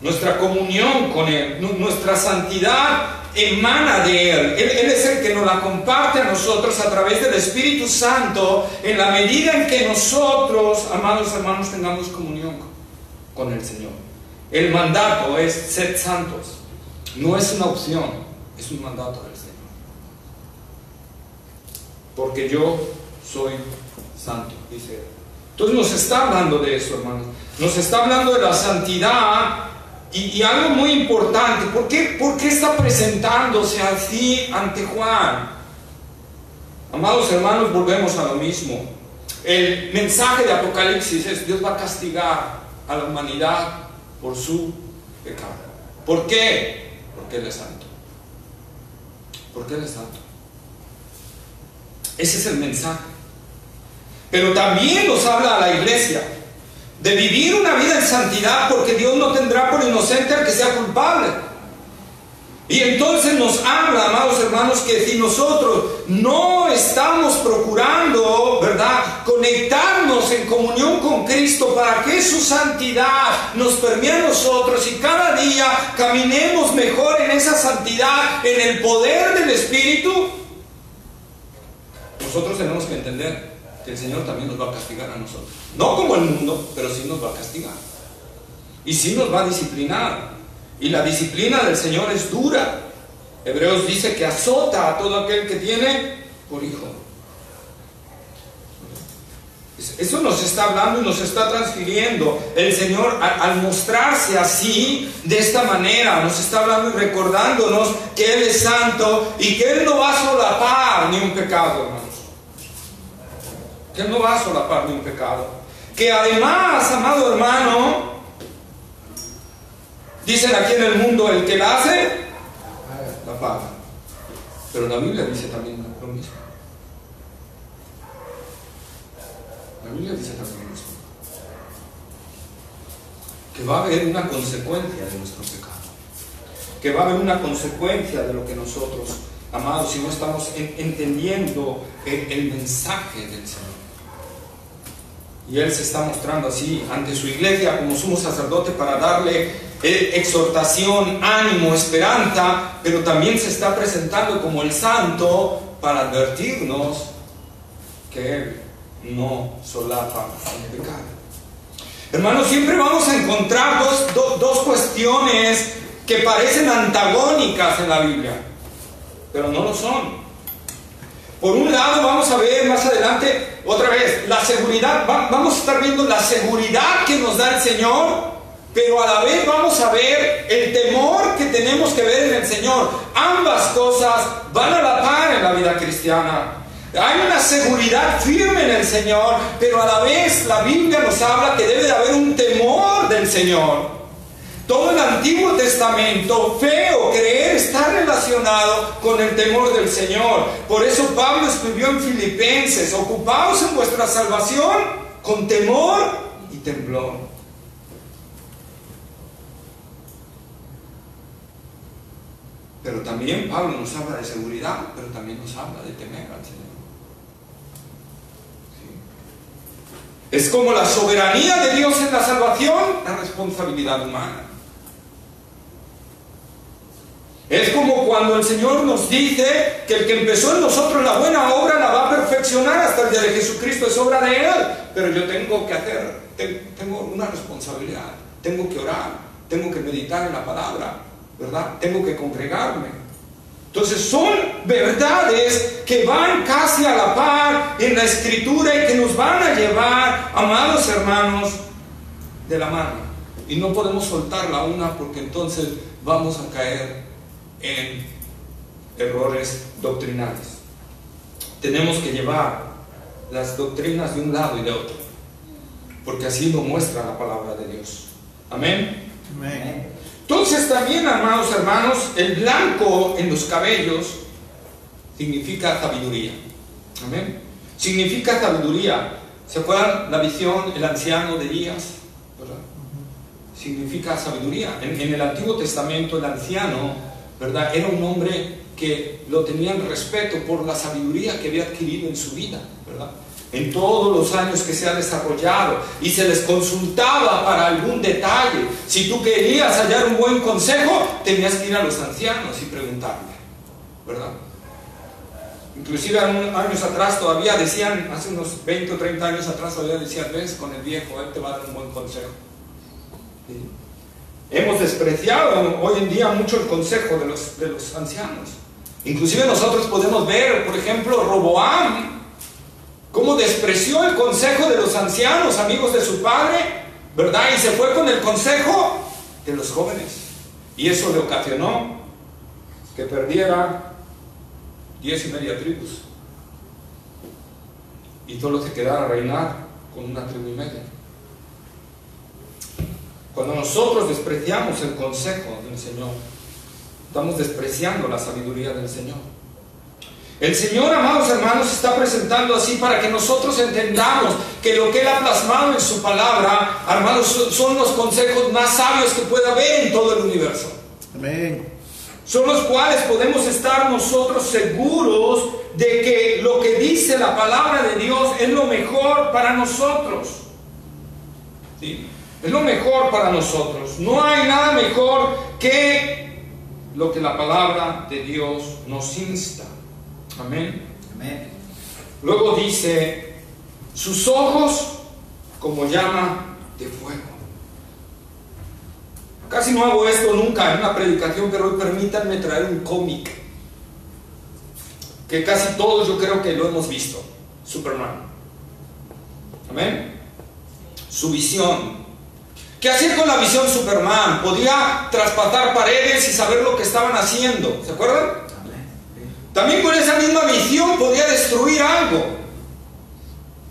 Nuestra comunión con Él, nuestra santidad emana de Él. Él es el que nos la comparte a nosotros a través del Espíritu Santo, en la medida en que nosotros, amados hermanos, tengamos comunión con el Señor. El mandato es: sed santos. No es una opción, es un mandato del Señor. Porque yo soy santo, dice Él. Entonces nos está hablando de eso, hermanos. nos está hablando de la santidad y algo muy importante. ¿Por qué está presentándose así ante Juan? Amados hermanos, volvemos a lo mismo. El mensaje de Apocalipsis es: Dios va a castigar a la humanidad por su pecado. ¿Por qué? Porque Él es santo. Porque Él es santo. Ese es el mensaje. Pero también nos habla a la iglesia de vivir una vida en santidad, porque Dios no tendrá por inocente al que sea culpable. Y entonces nos habla, amados hermanos, que si nosotros no estamos procurando, ¿verdad?, conectarnos en comunión con Cristo para que su santidad nos permee a nosotros y cada día caminemos mejor en esa santidad, en el poder del Espíritu, nosotros tenemos que entender que el Señor también nos va a castigar a nosotros. No como el mundo, pero sí nos va a castigar. Y sí nos va a disciplinar. Y la disciplina del Señor es dura. Hebreos dice que azota a todo aquel que tiene por hijo. Eso nos está hablando y nos está transfiriendo el Señor al mostrarse así, de esta manera. Nos está hablando y recordándonos que Él es santo y que Él no va a solapar ni un pecado, hermanos. Que Él no va a solapar ni un pecado. Que además, amado hermano, dicen aquí en el mundo: el que la hace, la paga. Pero la Biblia dice también lo mismo. La Biblia dice también lo mismo. Que va a haber una consecuencia de nuestro pecado. Que va a haber una consecuencia de lo que nosotros, amados, si no estamos entendiendo el mensaje del Señor. Y Él se está mostrando así ante su iglesia como sumo sacerdote para darle exhortación, ánimo, esperanza, pero también se está presentando como el santo para advertirnos que Él no solapa el pecado. Hermanos, siempre vamos a encontrar dos cuestiones que parecen antagónicas en la Biblia, pero no lo son. Por un lado, vamos a ver más adelante, otra vez, la seguridad. Vamos a estar viendo la seguridad que nos da el Señor, pero a la vez vamos a ver el temor que tenemos que ver en el Señor. Ambas cosas van a la par en la vida cristiana. Hay una seguridad firme en el Señor, pero a la vez la Biblia nos habla que debe de haber un temor del Señor. Todo el Antiguo Testamento, fe o creer, está relacionado con el temor del Señor. Por eso Pablo escribió en Filipenses: ocupaos en vuestra salvación con temor y temblor. Pero también Pablo nos habla de seguridad, pero también nos habla de temer al Señor. ¿Sí? Es como la soberanía de Dios en la salvación, la responsabilidad humana. Es como cuando el Señor nos dice que el que empezó en nosotros la buena obra la va a perfeccionar hasta el día de Jesucristo. Es obra de Él, pero yo tengo que hacer, tengo una responsabilidad, tengo que orar, tengo que meditar en la palabra, ¿verdad? Tengo que congregarme. Entonces son verdades que van casi a la par en la Escritura y que nos van a llevar, amados hermanos, de la mano. Y no podemos soltar la una, porque entonces vamos a caer en errores doctrinales. Tenemos que llevar las doctrinas de un lado y de otro, porque así lo muestra la palabra de Dios. Amén. Amén. Entonces también, amados hermanos, el blanco en los cabellos significa sabiduría. Amén. Significa sabiduría. ¿Se acuerdan la visión, el anciano de Elías? ¿Verdad? Significa sabiduría. En el Antiguo Testamento el anciano, ¿verdad?, era un hombre que lo tenían respeto por la sabiduría que había adquirido en su vida, ¿verdad?, en todos los años que se ha desarrollado, y se les consultaba para algún detalle. Si tú querías hallar un buen consejo, tenías que ir a los ancianos y preguntarle, ¿verdad? Inclusive años atrás todavía decían, hace unos 20 o 30 años atrás todavía decían: ves con el viejo, él te va a dar un buen consejo. ¿Sí? Hemos despreciado hoy en día mucho el consejo de los ancianos. Inclusive nosotros podemos ver, por ejemplo, Roboam, cómo despreció el consejo de los ancianos, amigos de su padre, ¿verdad? Y se fue con el consejo de los jóvenes. Y eso le ocasionó que perdiera 10.5 tribus. Y solo se quedara a reinar con 1,5 tribus. Cuando nosotros despreciamos el consejo del Señor, estamos despreciando la sabiduría del Señor. El Señor, amados hermanos, se está presentando así para que nosotros entendamos que lo que Él ha plasmado en su palabra, hermanos, son los consejos más sabios que puede haber en todo el universo. Amén. Son los cuales podemos estar nosotros seguros de que lo que dice la palabra de Dios es lo mejor para nosotros. ¿Sí? Es lo mejor para nosotros. No hay nada mejor que lo que la palabra de Dios nos insta. Amén. Amén. Luego dice, sus ojos como llama de fuego. Casi no hago esto nunca en una predicación, pero hoy permítanme traer un cómic que casi todos yo creo que lo hemos visto. Superman. Amén. Su visión. ¿Qué hacía con la visión Superman? Podía traspasar paredes y saber lo que estaban haciendo. ¿Se acuerdan? También con esa misma visión podía destruir algo.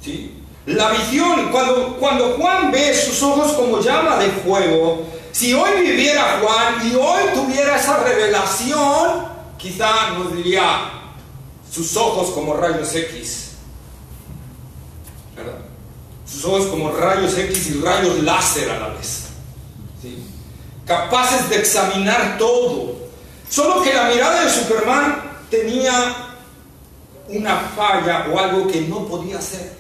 ¿Sí? La visión, cuando Juan ve sus ojos como llama de fuego, si hoy viviera Juan y hoy tuviera esa revelación, quizá nos diría sus ojos como rayos X. ¿Verdad? Sus ojos como rayos X y rayos láser a la vez. ¿Sí? Capaces de examinar todo. Solo que la mirada de Superman tenía una falla o algo que no podía hacer,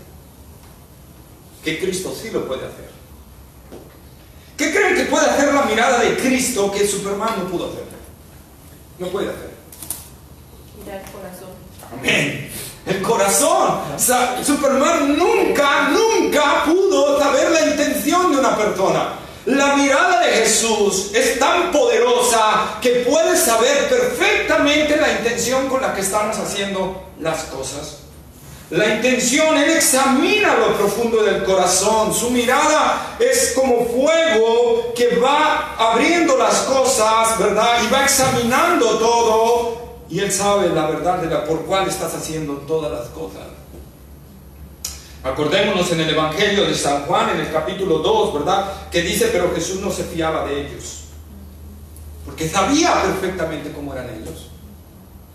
que Cristo sí lo puede hacer. ¿Qué creen que puede hacer la mirada de Cristo que Superman no pudo hacer? No puede hacer. Mirar el corazón. Amén. El corazón. O sea, Superman nunca pudo saber la intención de una persona. La mirada de Jesús es tan poderosa que puede saber perfectamente la intención con la que estamos haciendo las cosas. La intención, Él examina lo profundo del corazón. Su mirada es como fuego que va abriendo las cosas, ¿verdad? Y va examinando todo. Y Él sabe la verdad por cuál estás haciendo todas las cosas. Acordémonos en el Evangelio de San Juan, en el capítulo 2, ¿verdad? Que dice, pero Jesús no se fiaba de ellos. Porque sabía perfectamente cómo eran ellos.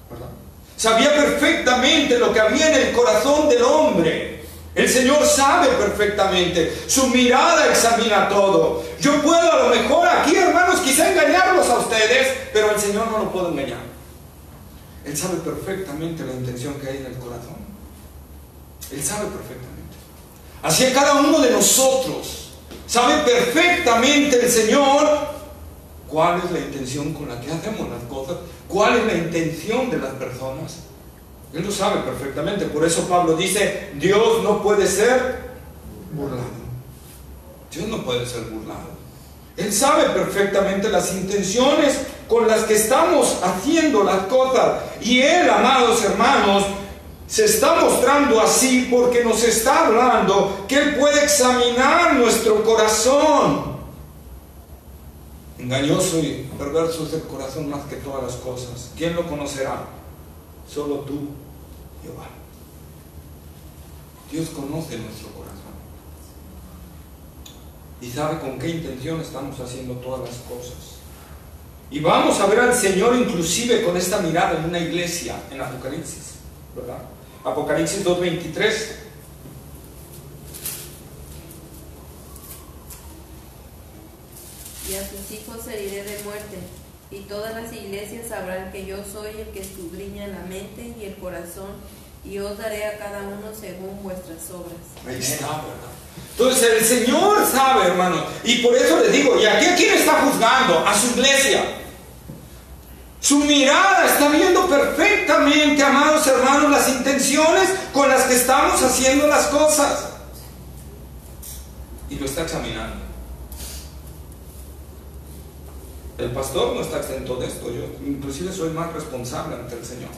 ¿Verdad? Sabía perfectamente lo que había en el corazón del hombre. El Señor sabe perfectamente. Su mirada examina todo. Yo puedo a lo mejor aquí, hermanos, quizá engañarlos a ustedes, pero el Señor no lo puedo engañar. Él sabe perfectamente la intención que hay en el corazón. Él sabe perfectamente. Así es cada uno de nosotros. Sabe perfectamente el Señor cuál es la intención con la que hacemos las cosas, cuál es la intención de las personas. Él lo sabe perfectamente. Por eso Pablo dice, Dios no puede ser burlado. Dios no puede ser burlado. Él sabe perfectamente las intenciones con las que estamos haciendo las cosas. Y Él, amados hermanos, se está mostrando así porque nos está hablando que Él puede examinar nuestro corazón. Engañoso y perverso es el corazón más que todas las cosas. ¿Quién lo conocerá? Solo tú, Jehová. Dios conoce nuestro corazón y sabe con qué intención estamos haciendo todas las cosas. Y vamos a ver al Señor inclusive con esta mirada en una iglesia en Apocalipsis, ¿verdad? Apocalipsis 2:23. Y a sus hijos heriré de muerte, y todas las iglesias sabrán que yo soy el que escudriña la mente y el corazón, y os daré a cada uno según vuestras obras. Ahí está, ¿verdad? Entonces el Señor sabe, hermano, y por eso les digo, ¿y aquí a quién está juzgando? A su iglesia. Su mirada está viendo perfectamente, amados hermanos, las intenciones con las que estamos haciendo las cosas. Y lo está examinando. El pastor no está exento de esto. Yo inclusive soy más responsable ante el Señor.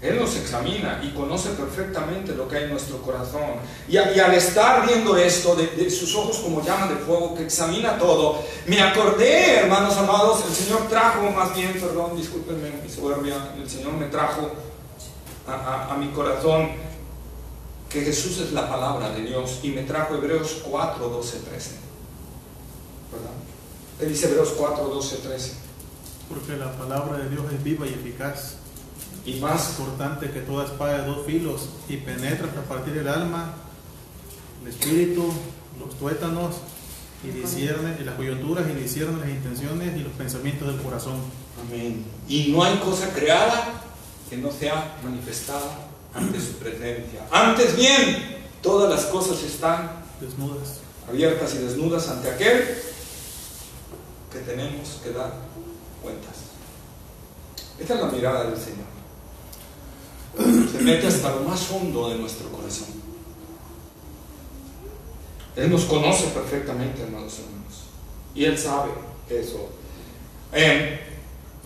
Él nos examina y conoce perfectamente lo que hay en nuestro corazón. Y al estar viendo esto, de sus ojos como llama de fuego, que examina todo, me acordé, hermanos amados, el Señor trajo, más bien, perdón, discúlpenme mi soberbia, el Señor me trajo a mi corazón que Jesús es la palabra de Dios, y me trajo Hebreos 4, 12, 13. ¿Verdad? Él dice Hebreos 4, 12, 13. Porque la palabra de Dios es viva y eficaz, Y más cortante que toda espada de dos filos, y penetra hasta partir el alma, el espíritu, los tuétanos, y discierne, y las coyunturas, y discierne las intenciones y los pensamientos del corazón. Amén. Y no hay cosa creada que no sea manifestada ante su presencia. Antes bien, todas las cosas están Desnudas. abiertas y desnudas ante aquel que tenemos que dar cuentas. Esta es la mirada del Señor. Se mete hasta lo más hondo de nuestro corazón. Él nos conoce perfectamente, hermanos. Y Él sabe eso.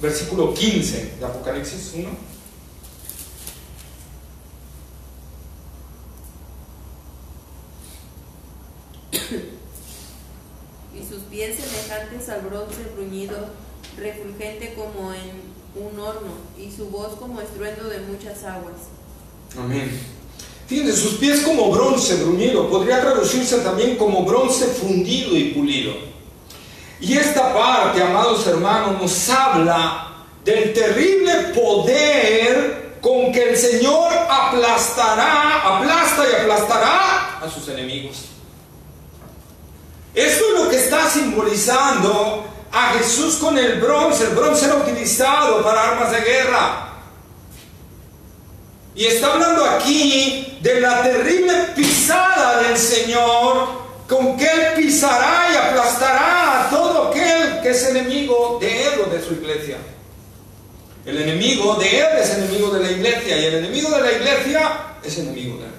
Versículo 15 de Apocalipsis 1. Y sus pies semejantes al bronce bruñido, refulgente como en un horno, y su voz como estruendo de muchas aguas. Amén. Fíjense, sus pies como bronce bruñido, podría traducirse también como bronce fundido y pulido. Y esta parte, amados hermanos, nos habla del terrible poder con que el Señor aplasta y aplastará a sus enemigos. Esto es lo que está simbolizando a Jesús con el bronce. El bronce era utilizado para armas de guerra. Y está hablando aquí de la terrible pisada del Señor, con que Él pisará y aplastará a todo aquel que es enemigo de Él o de su iglesia. El enemigo de Él es enemigo de la iglesia, y el enemigo de la iglesia es enemigo de Él.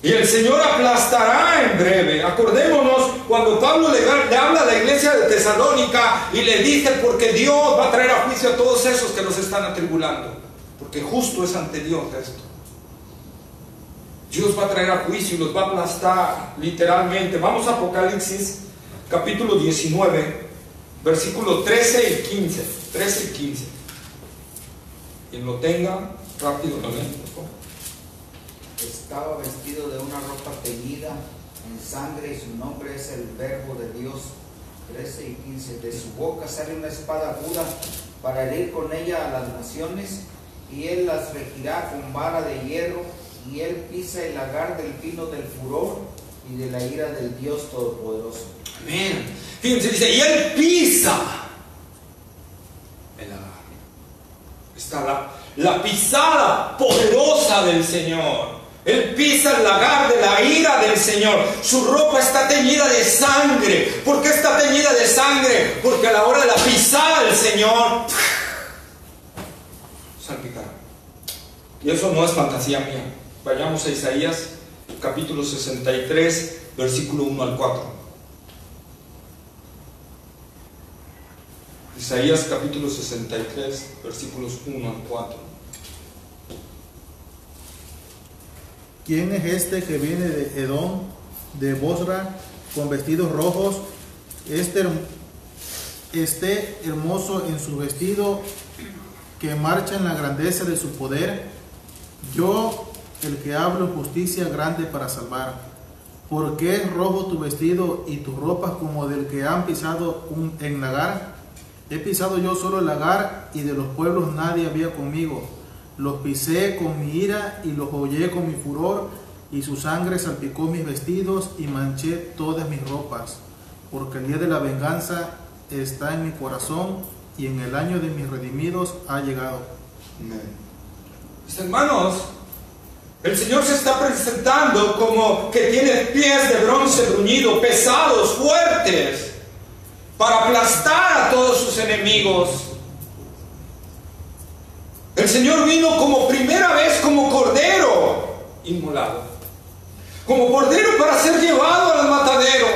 Y el Señor aplastará en breve. Acordémonos cuando Pablo le habla a la iglesia de Tesalónica y le dice: porque Dios va a traer a juicio a todos esos que los están atribulando. Porque justo es ante Dios esto. Dios va a traer a juicio y los va a aplastar, literalmente. Vamos a Apocalipsis, capítulo 19, versículos 13 y 15. 13 y 15. Quien lo tenga, rápido lo leen, por favor. Estaba vestido de una ropa teñida en sangre, y su nombre es el Verbo de Dios. 13 y 15. De su boca sale una espada aguda para herir con ella a las naciones, y él las regirá con vara de hierro, y él pisa el lagar del pino del furor y de la ira del Dios Todopoderoso. Amén. Fíjense, dice: y él pisa el lagar. Está la pisada poderosa del Señor. Él pisa el lagar de la ira del Señor. Su ropa está teñida de sangre. ¿Por qué está teñida de sangre? Porque a la hora de la pisada del Señor, salpicará. Y eso no es fantasía mía. Vayamos a Isaías, capítulo 63, versículo 1 al 4. Isaías, capítulo 63, versículos 1 al 4. ¿Quién es este que viene de Edom, de Bosra, con vestidos rojos? Este hermoso en su vestido, que marcha en la grandeza de su poder. Yo, el que hablo justicia grande para salvar. ¿Por qué es rojo tu vestido y tus ropas como del que han pisado en lagar? He pisado yo solo el lagar, y de los pueblos nadie había conmigo. Los pisé con mi ira y los hollé con mi furor, y su sangre salpicó mis vestidos y manché todas mis ropas. Porque el día de la venganza está en mi corazón, y en el año de mis redimidos ha llegado. Amén. Mis hermanos, el Señor se está presentando como que tiene pies de bronce bruñido, pesados, fuertes, para aplastar a todos sus enemigos. El Señor vino como primera vez como cordero inmolado, como cordero para ser llevado al matadero.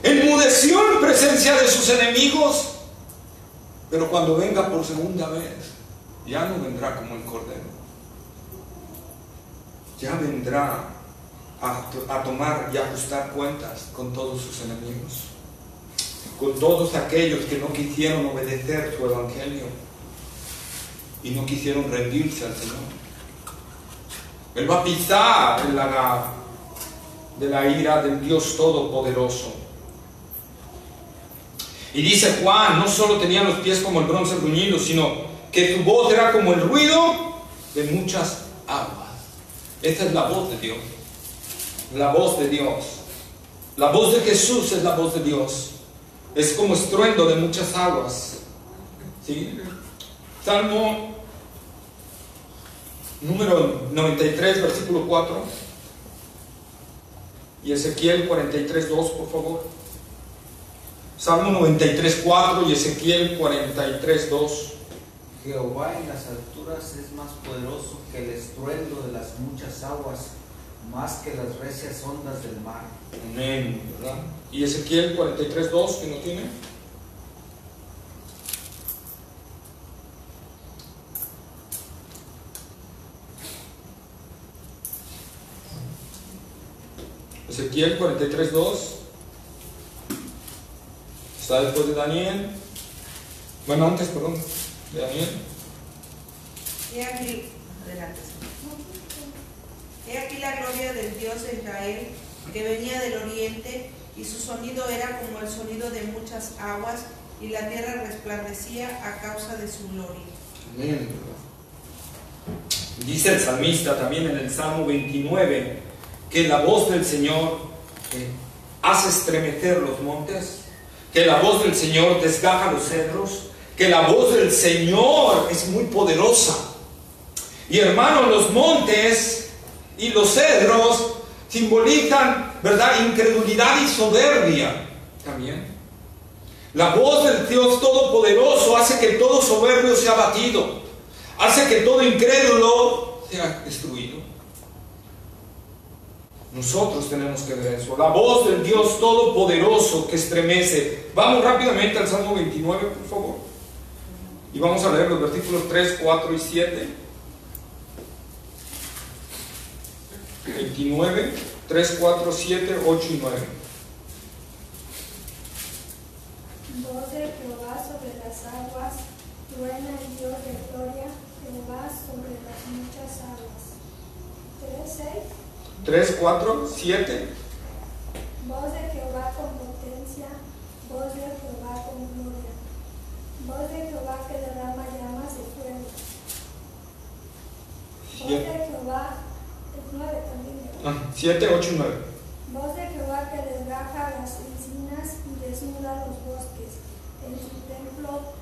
Enmudeció en presencia de sus enemigos, pero cuando venga por segunda vez, ya no vendrá como el cordero. ya vendrá a tomar y ajustar cuentas con todos sus enemigos, con todos aquellos que no quisieron obedecer su evangelio y no quisieron rendirse al Señor. Él va a pisar el lagar de la ira del Dios Todopoderoso. Y dice Juan, no solo tenía los pies como el bronce bruñido, sino que su voz era como el ruido de muchas aguas. Esta es la voz de Dios. La voz de Dios. La voz de Jesús es la voz de Dios. Es como estruendo de muchas aguas. ¿Sí? Salmo número 93, versículo 4. Y Ezequiel 43, 2, por favor. Salmo 93, 4 y Ezequiel 43, 2. Jehová en las alturas es más poderoso que el estruendo de las muchas aguas, más que las recias ondas del mar. Amén, ¿verdad? Y Ezequiel 43, 2, ¿que no tiene? Ezequiel 43, 2. Está después de Daniel. Bueno, antes, perdón, de Daniel. He aquí, adelante. He aquí la gloria del Dios de Israel, que venía del oriente, y su sonido era como el sonido de muchas aguas, y la tierra resplandecía a causa de su gloria. Amén. Dice el salmista también en el Salmo 29 que la voz del Señor hace estremecer los montes, que la voz del Señor desgaja los cedros, que la voz del Señor es muy poderosa. Y hermanos, los montes y los cedros simbolizan, ¿verdad?, incredulidad y soberbia también. La voz del Dios Todopoderoso hace que todo soberbio sea abatido, hace que todo incrédulo sea destruido. Nosotros tenemos que ver eso. La voz del Dios Todopoderoso que estremece. Vamos rápidamente al Salmo 29, por favor. Y vamos a leer los versículos 3, 4 y 7. 29, 3, 4, 7, 8 y 9. Voz de Jehová sobre las aguas, truena el Dios de gloria, Jehová sobre las muchas aguas. 3, 6. 3, 4, 7. Voz de Jehová con potencia, voz de Jehová con gloria, voz de Jehová que derrama llamas de fuego. Voz de Jehová, es 9 también. 7, 8 y 9. Voz de Jehová que desgaja las encinas y desnuda los bosques. En su templo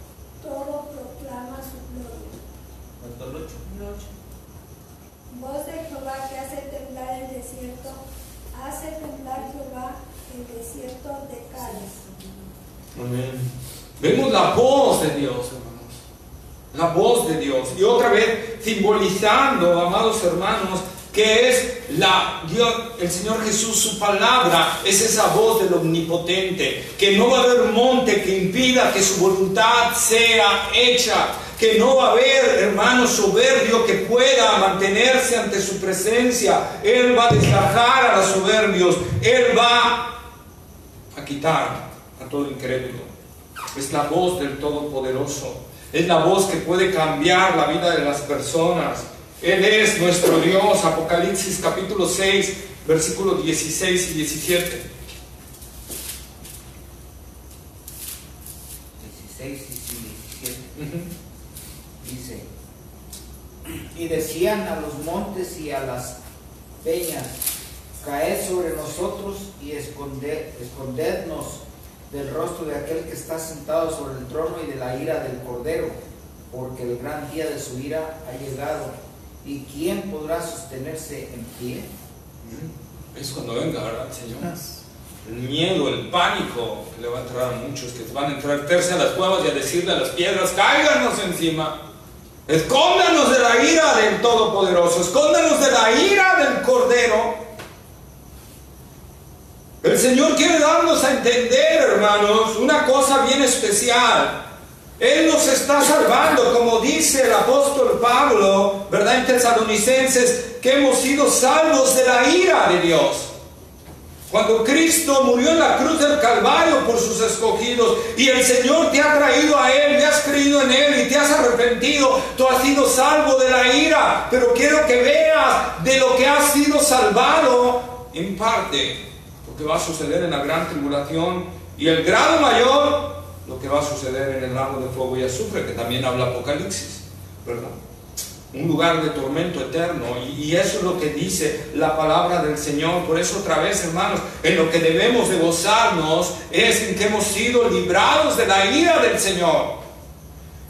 todo proclama su gloria. ¿Cuánto el 8? El 8. Voz de Jehová que hace temblar el desierto, hace temblar Jehová el desierto de Cádiz. Amén. Vemos la voz de Dios, hermanos. La voz de Dios. Y otra vez simbolizando, amados hermanos, que es Dios, el Señor Jesús, su palabra, es esa voz del Omnipotente, que no va a haber monte que impida que su voluntad sea hecha, que no va a haber, hermano, soberbio que pueda mantenerse ante su presencia. Él va a desgajar a los soberbios, Él va a quitar a todo incrédulo. Es la voz del Todopoderoso, es la voz que puede cambiar la vida de las personas. Él es nuestro Dios. Apocalipsis capítulo 6, versículos 16 y 17. 16 y 17. Dice: y decían a los montes y a las peñas: caed sobre nosotros y escondednos del rostro de aquel que está sentado sobre el trono y de la ira del Cordero, porque el gran día de su ira ha llegado. ¿Y quién podrá sostenerse en pie? Es cuando venga, ¿verdad, Señor? El miedo, el pánico que le va a entrar a muchos, que van a entrarse a las cuevas y a decirle a las piedras: cáiganos encima. Escóndanos de la ira del Todopoderoso, escóndanos de la ira del Cordero. El Señor quiere darnos a entender, hermanos, una cosa bien especial. Él nos está salvando, como dice el apóstol Pablo, ¿verdad? En Tesalonicenses, que hemos sido salvos de la ira de Dios. Cuando Cristo murió en la cruz del Calvario por sus escogidos y el Señor te ha traído a Él, y has creído en Él y te has arrepentido, tú has sido salvo de la ira. Pero quiero que veas de lo que has sido salvado en parte, lo que va a suceder en la gran tribulación, y el grado mayor, lo que va a suceder en el lago de fuego y azufre, que también habla Apocalipsis, ¿verdad? Un lugar de tormento eterno, y eso es lo que dice la palabra del Señor. Por eso, otra vez, hermanos, en lo que debemos de gozarnos es en que hemos sido librados de la ira del Señor.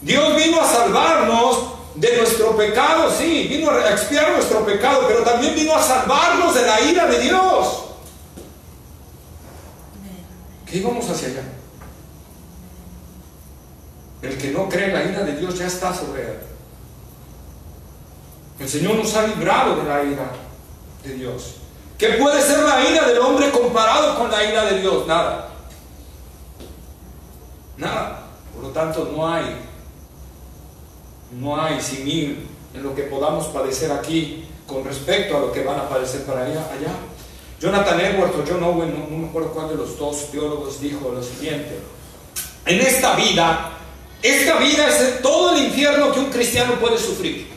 Dios vino a salvarnos de nuestro pecado, sí, vino a expiar nuestro pecado, pero también vino a salvarnos de la ira de Dios. ¿Qué íbamos hacia allá? El que no cree en la ira de Dios ya está sobre él. El Señor nos ha librado de la ira de Dios. ¿Qué puede ser la ira del hombre comparado con la ira de Dios? Nada. Nada. Por lo tanto, no hay simil en lo que podamos padecer aquí con respecto a lo que van a padecer para allá. Jonathan Edwards o John Owen, no me acuerdo cuál de los dos teólogos, dijo lo siguiente: en esta vida es todo el infierno que un cristiano puede sufrir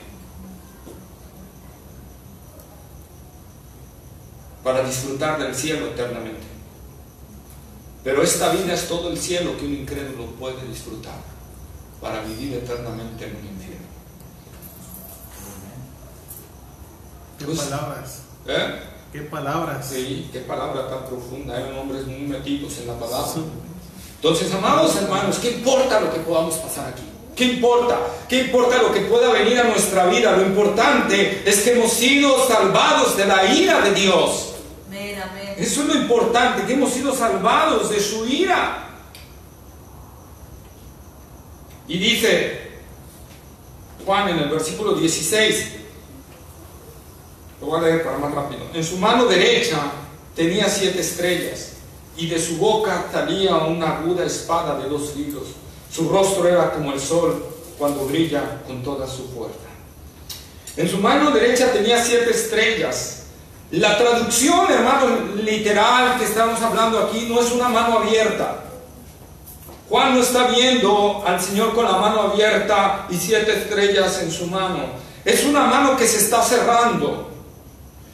para disfrutar del cielo eternamente. Pero esta vida es todo el cielo que un incrédulo puede disfrutar para vivir eternamente en un infierno. ¿Qué palabras? ¿Eh? ¿Qué palabras? Sí, qué palabra tan profunda. Eran hombres muy metidos en la palabra. Entonces, amados hermanos, ¿qué importa lo que podamos pasar aquí? ¿Qué importa? ¿Qué importa lo que pueda venir a nuestra vida? Lo importante es que hemos sido salvados de la ira de Dios. Amén, amén. Eso es lo importante, que hemos sido salvados de su ira. Y dice Juan en el versículo 16, lo voy a leer para más rápido: en su mano derecha tenía 7 estrellas, y de su boca salía una aguda espada de 2 filos. Su rostro era como el sol cuando brilla con toda su fuerza. En su mano derecha tenía 7 estrellas. La traducción, hermano, literal que estamos hablando aquí no es una mano abierta. Juan no está viendo al Señor con la mano abierta y 7 estrellas en su mano. Es una mano que se está cerrando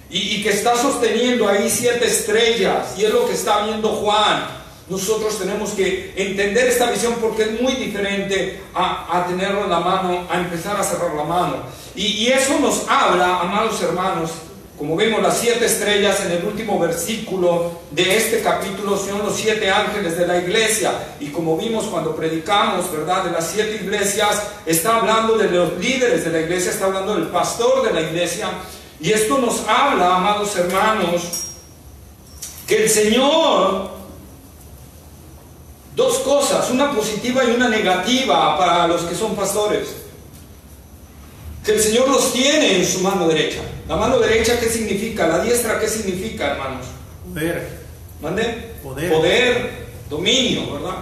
y que está sosteniendo ahí 7 estrellas, y es lo que está viendo Juan. Nosotros tenemos que entender esta visión, porque es muy diferente a tenerlo en la mano, a empezar a cerrar la mano. Y eso nos habla, amados hermanos, como vemos las 7 estrellas en el último versículo de este capítulo, son los 7 ángeles de la iglesia. Y como vimos cuando predicamos, ¿verdad?, de las 7 iglesias, está hablando de los líderes de la iglesia, está hablando del pastor de la iglesia. Y esto nos habla, amados hermanos, que el Señor, dos cosas, una positiva y una negativa para los que son pastores, que el Señor los tiene en su mano derecha. La mano derecha, ¿qué significa? La diestra, ¿qué significa, hermanos? Poder. ¿Mande? Poder. Dominio, ¿verdad?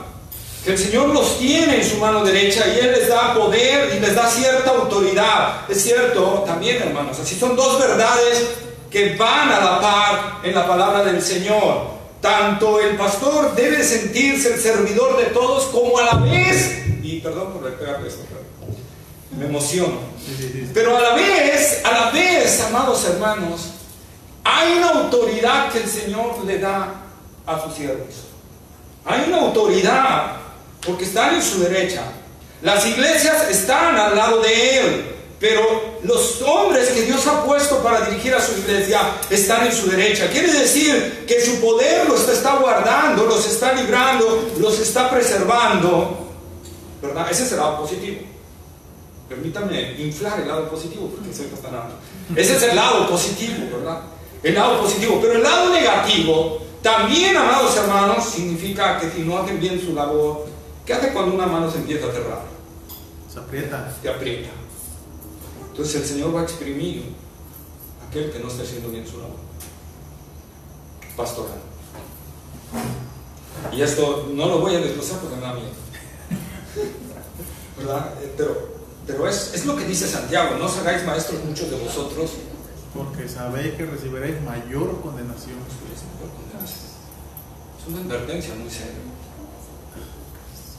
Que el Señor los tiene en su mano derecha y Él les da poder y les da cierta autoridad. Es cierto también, hermanos, así son dos verdades que van a la par en la palabra del Señor. Tanto el pastor debe sentirse el servidor de todos, como a la vez, y perdón por pegarle esto, me emociono, pero a la vez, amados hermanos, hay una autoridad que el Señor le da a sus siervos. Hay una autoridad, porque están en su derecha. Las iglesias están al lado de Él, pero los hombres que Dios ha puesto para dirigir a su iglesia están en su derecha. Quiere decir que su poder los está guardando, los está librando, los está preservando, ¿verdad? Ese es el lado positivo. Permítanme inflar el lado positivo, porque soy bastante. Ese es el lado positivo, ¿verdad? El lado positivo. Pero el lado negativo también, amados hermanos, significa que si no hacen bien su labor, ¿qué hace cuando una mano se empieza a cerrar? Se aprieta. Se aprieta. Entonces el Señor va a exprimir a aquel que no está haciendo bien su labor pastoral. Y esto no lo voy a desglosar porque me da miedo. ¿verdad? Pero es lo que dice Santiago: no os hagáis maestros muchos de vosotros, porque sabéis que recibiréis mayor condenación. Es una advertencia muy seria.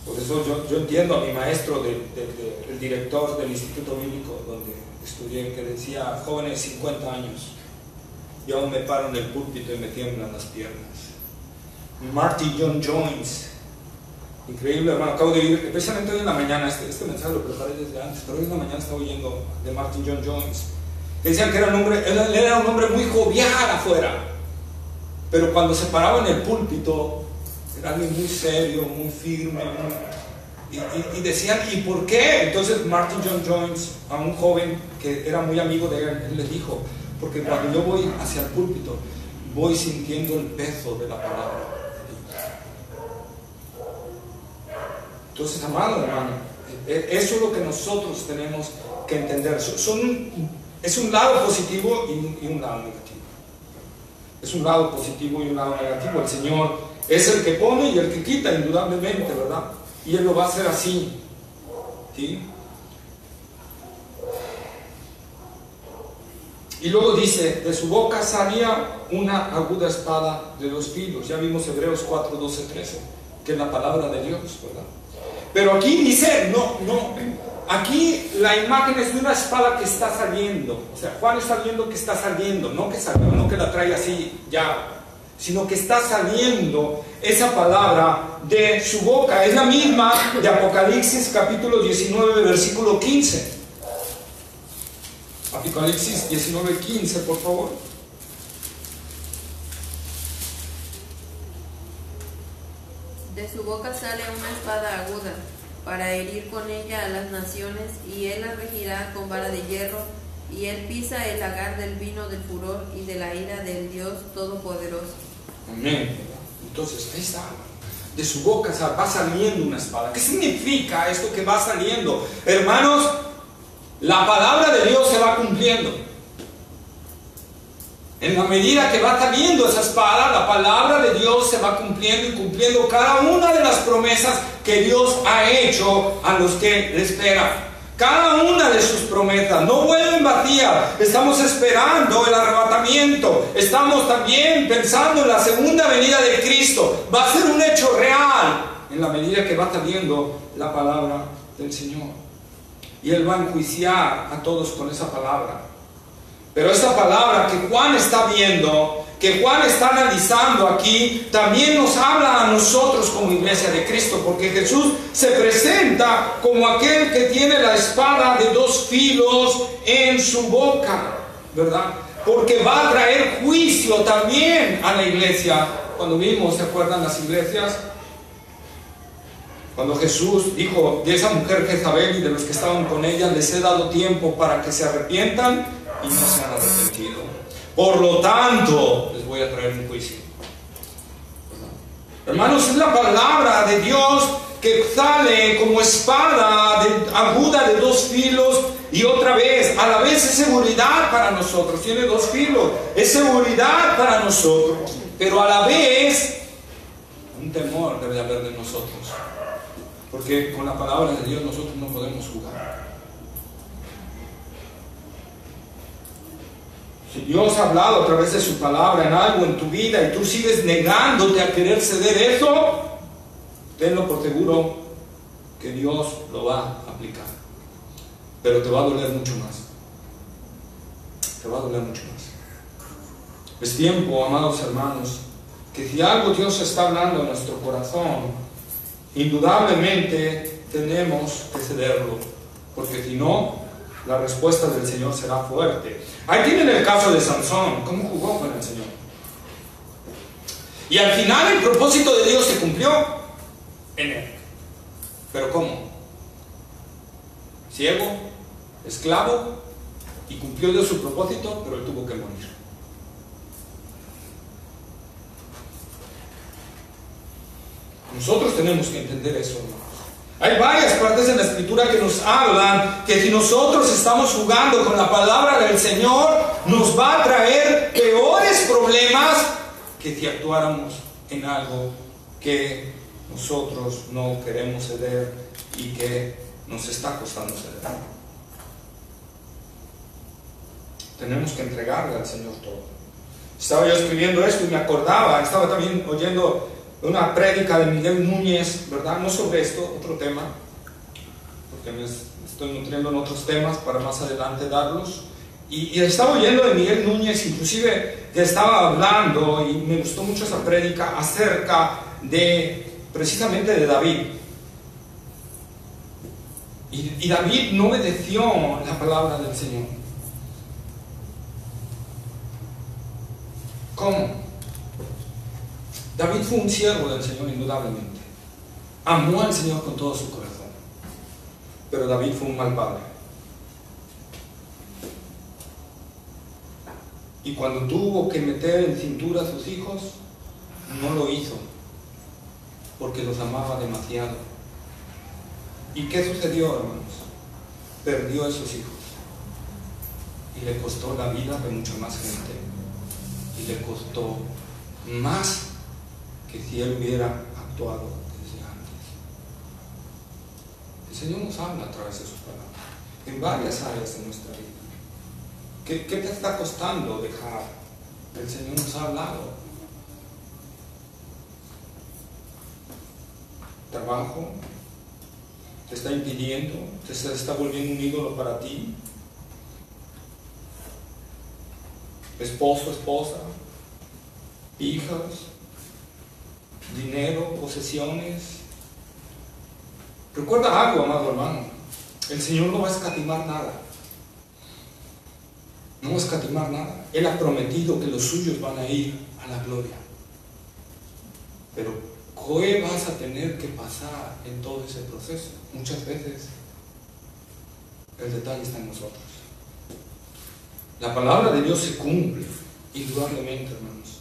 Por eso yo entiendo a mi maestro, el director del Instituto Bíblico donde estudié, que decía: jóvenes 50 años, y aún me paro en el púlpito y me tiemblan las piernas. Martin John Jones, increíble, hermano. Acabo de oír, precisamente hoy en la mañana, este mensaje lo preparé desde antes, pero hoy en la mañana estaba oyendo de Martin John Jones. Decían que él era un hombre muy jovial afuera, pero cuando se paraba en el púlpito era alguien muy serio, muy firme, y decían: ¿y por qué? Entonces Martin John Jones, a un joven que era muy amigo de él le dijo: porque cuando yo voy hacia el púlpito voy sintiendo el peso de la palabra. Entonces, amado hermano, eso es lo que nosotros tenemos que entender. Es un lado positivo y un lado negativo. Es un lado positivo y un lado negativo. El Señor es el que pone y el que quita, indudablemente, ¿verdad? Y Él lo va a hacer así, ¿sí? Y luego dice: de su boca salía una aguda espada de 2 filos. Ya vimos Hebreos 4, 12, 13, que es la palabra de Dios, ¿verdad? Pero aquí dice, aquí la imagen es de una espada que está saliendo. O sea, Juan está viendo que está saliendo, no que salió, no que la trae así ya, sino que está saliendo esa palabra de su boca. Es la misma de Apocalipsis capítulo 19, versículo 15. Apocalipsis 19, 15, por favor. De su boca sale una espada aguda, para herir con ella a las naciones, y él las regirá con vara de hierro, y él pisa el lagar del vino del furor y de la ira del Dios Todopoderoso. Amén. Entonces, ahí está. De su boca va saliendo una espada. ¿Qué significa esto que va saliendo? Hermanos, la palabra de Dios se va cumpliendo. En la medida que va saliendo esa espada, la palabra de Dios se va cumpliendo y cumpliendo cada una de las promesas que Dios ha hecho a los que le esperan. Cada una de sus promesas no vuelven vacías. Estamos esperando el arrebatamiento. Estamos también pensando en la segunda venida de Cristo. Va a ser un hecho real en la medida que va saliendo la palabra del Señor. Y Él va a enjuiciar a todos con esa palabra. Pero esta palabra que Juan está viendo, que Juan está analizando aquí, también nos habla a nosotros como iglesia de Cristo, porque Jesús se presenta como aquel que tiene la espada de 2 filos en su boca, ¿verdad? Porque va a traer juicio también a la iglesia. Cuando vimos, ¿se acuerdan las iglesias? Cuando Jesús dijo de esa mujer Jezabel y de los que estaban con ella: les he dado tiempo para que se arrepientan y no se han arrepentido. Por lo tanto, les voy a traer un juicio. Hermanos, es la palabra de Dios que sale como espada aguda de 2 filos, y otra vez, a la vez es seguridad para nosotros. Tiene 2 filos, es seguridad para nosotros, pero a la vez un temor debe haber de nosotros, porque con la palabra de Dios nosotros no podemos jugar. Si Dios ha hablado a través de su palabra en algo en tu vida y tú sigues negándote a querer ceder eso, tenlo por seguro que Dios lo va a aplicar. Pero te va a doler mucho más. Te va a doler mucho más. Es tiempo, amados hermanos, que si algo Dios está hablando en nuestro corazón, indudablemente tenemos que cederlo, porque si no, la respuesta del Señor será fuerte. Ahí tienen el caso de Sansón, cómo jugó con el Señor. Y al final el propósito de Dios se cumplió en él. ¿Pero cómo? Ciego, esclavo, y cumplió Dios su propósito, pero él tuvo que morir. Nosotros tenemos que entender eso, hermanos. Hay varias partes en la Escritura que nos hablan que si nosotros estamos jugando con la palabra del Señor, nos va a traer peores problemas que si actuáramos en algo que nosotros no queremos ceder y que nos está costando ceder. Tenemos que entregarle al Señor todo. Estaba yo escribiendo esto y me acordaba, estaba también oyendo una prédica de Miguel Núñez, ¿verdad? No sobre esto, otro tema, porque me estoy nutriendo en otros temas para más adelante darlos. Y estaba oyendo de Miguel Núñez, inclusive que estaba hablando, y me gustó mucho esa prédica, acerca de, precisamente de David. Y David no obedeció la palabra del Señor. ¿Cómo? David fue un siervo del Señor, indudablemente. Amó al Señor con todo su corazón. Pero David fue un mal padre. Y cuando tuvo que meter en cintura a sus hijos, no lo hizo, porque los amaba demasiado. ¿Y qué sucedió, hermanos? Perdió a esos hijos. Y le costó la vida de mucha más gente. Y le costó más que si él hubiera actuado desde antes. El Señor nos habla a través de sus palabras, en varias áreas de nuestra vida. ¿Qué te está costando dejar? El Señor nos ha hablado. Trabajo te está impidiendo, te está volviendo un ídolo para ti. Esposo, esposa, hijos, dinero, posesiones. Recuerda algo, amado hermano, el Señor no va a escatimar nada. No va a escatimar nada. Él ha prometido que los suyos van a ir a la gloria. Pero ¿qué vas a tener que pasar en todo ese proceso? Muchas veces el detalle está en nosotros. La palabra de Dios se cumple, indudablemente, hermanos.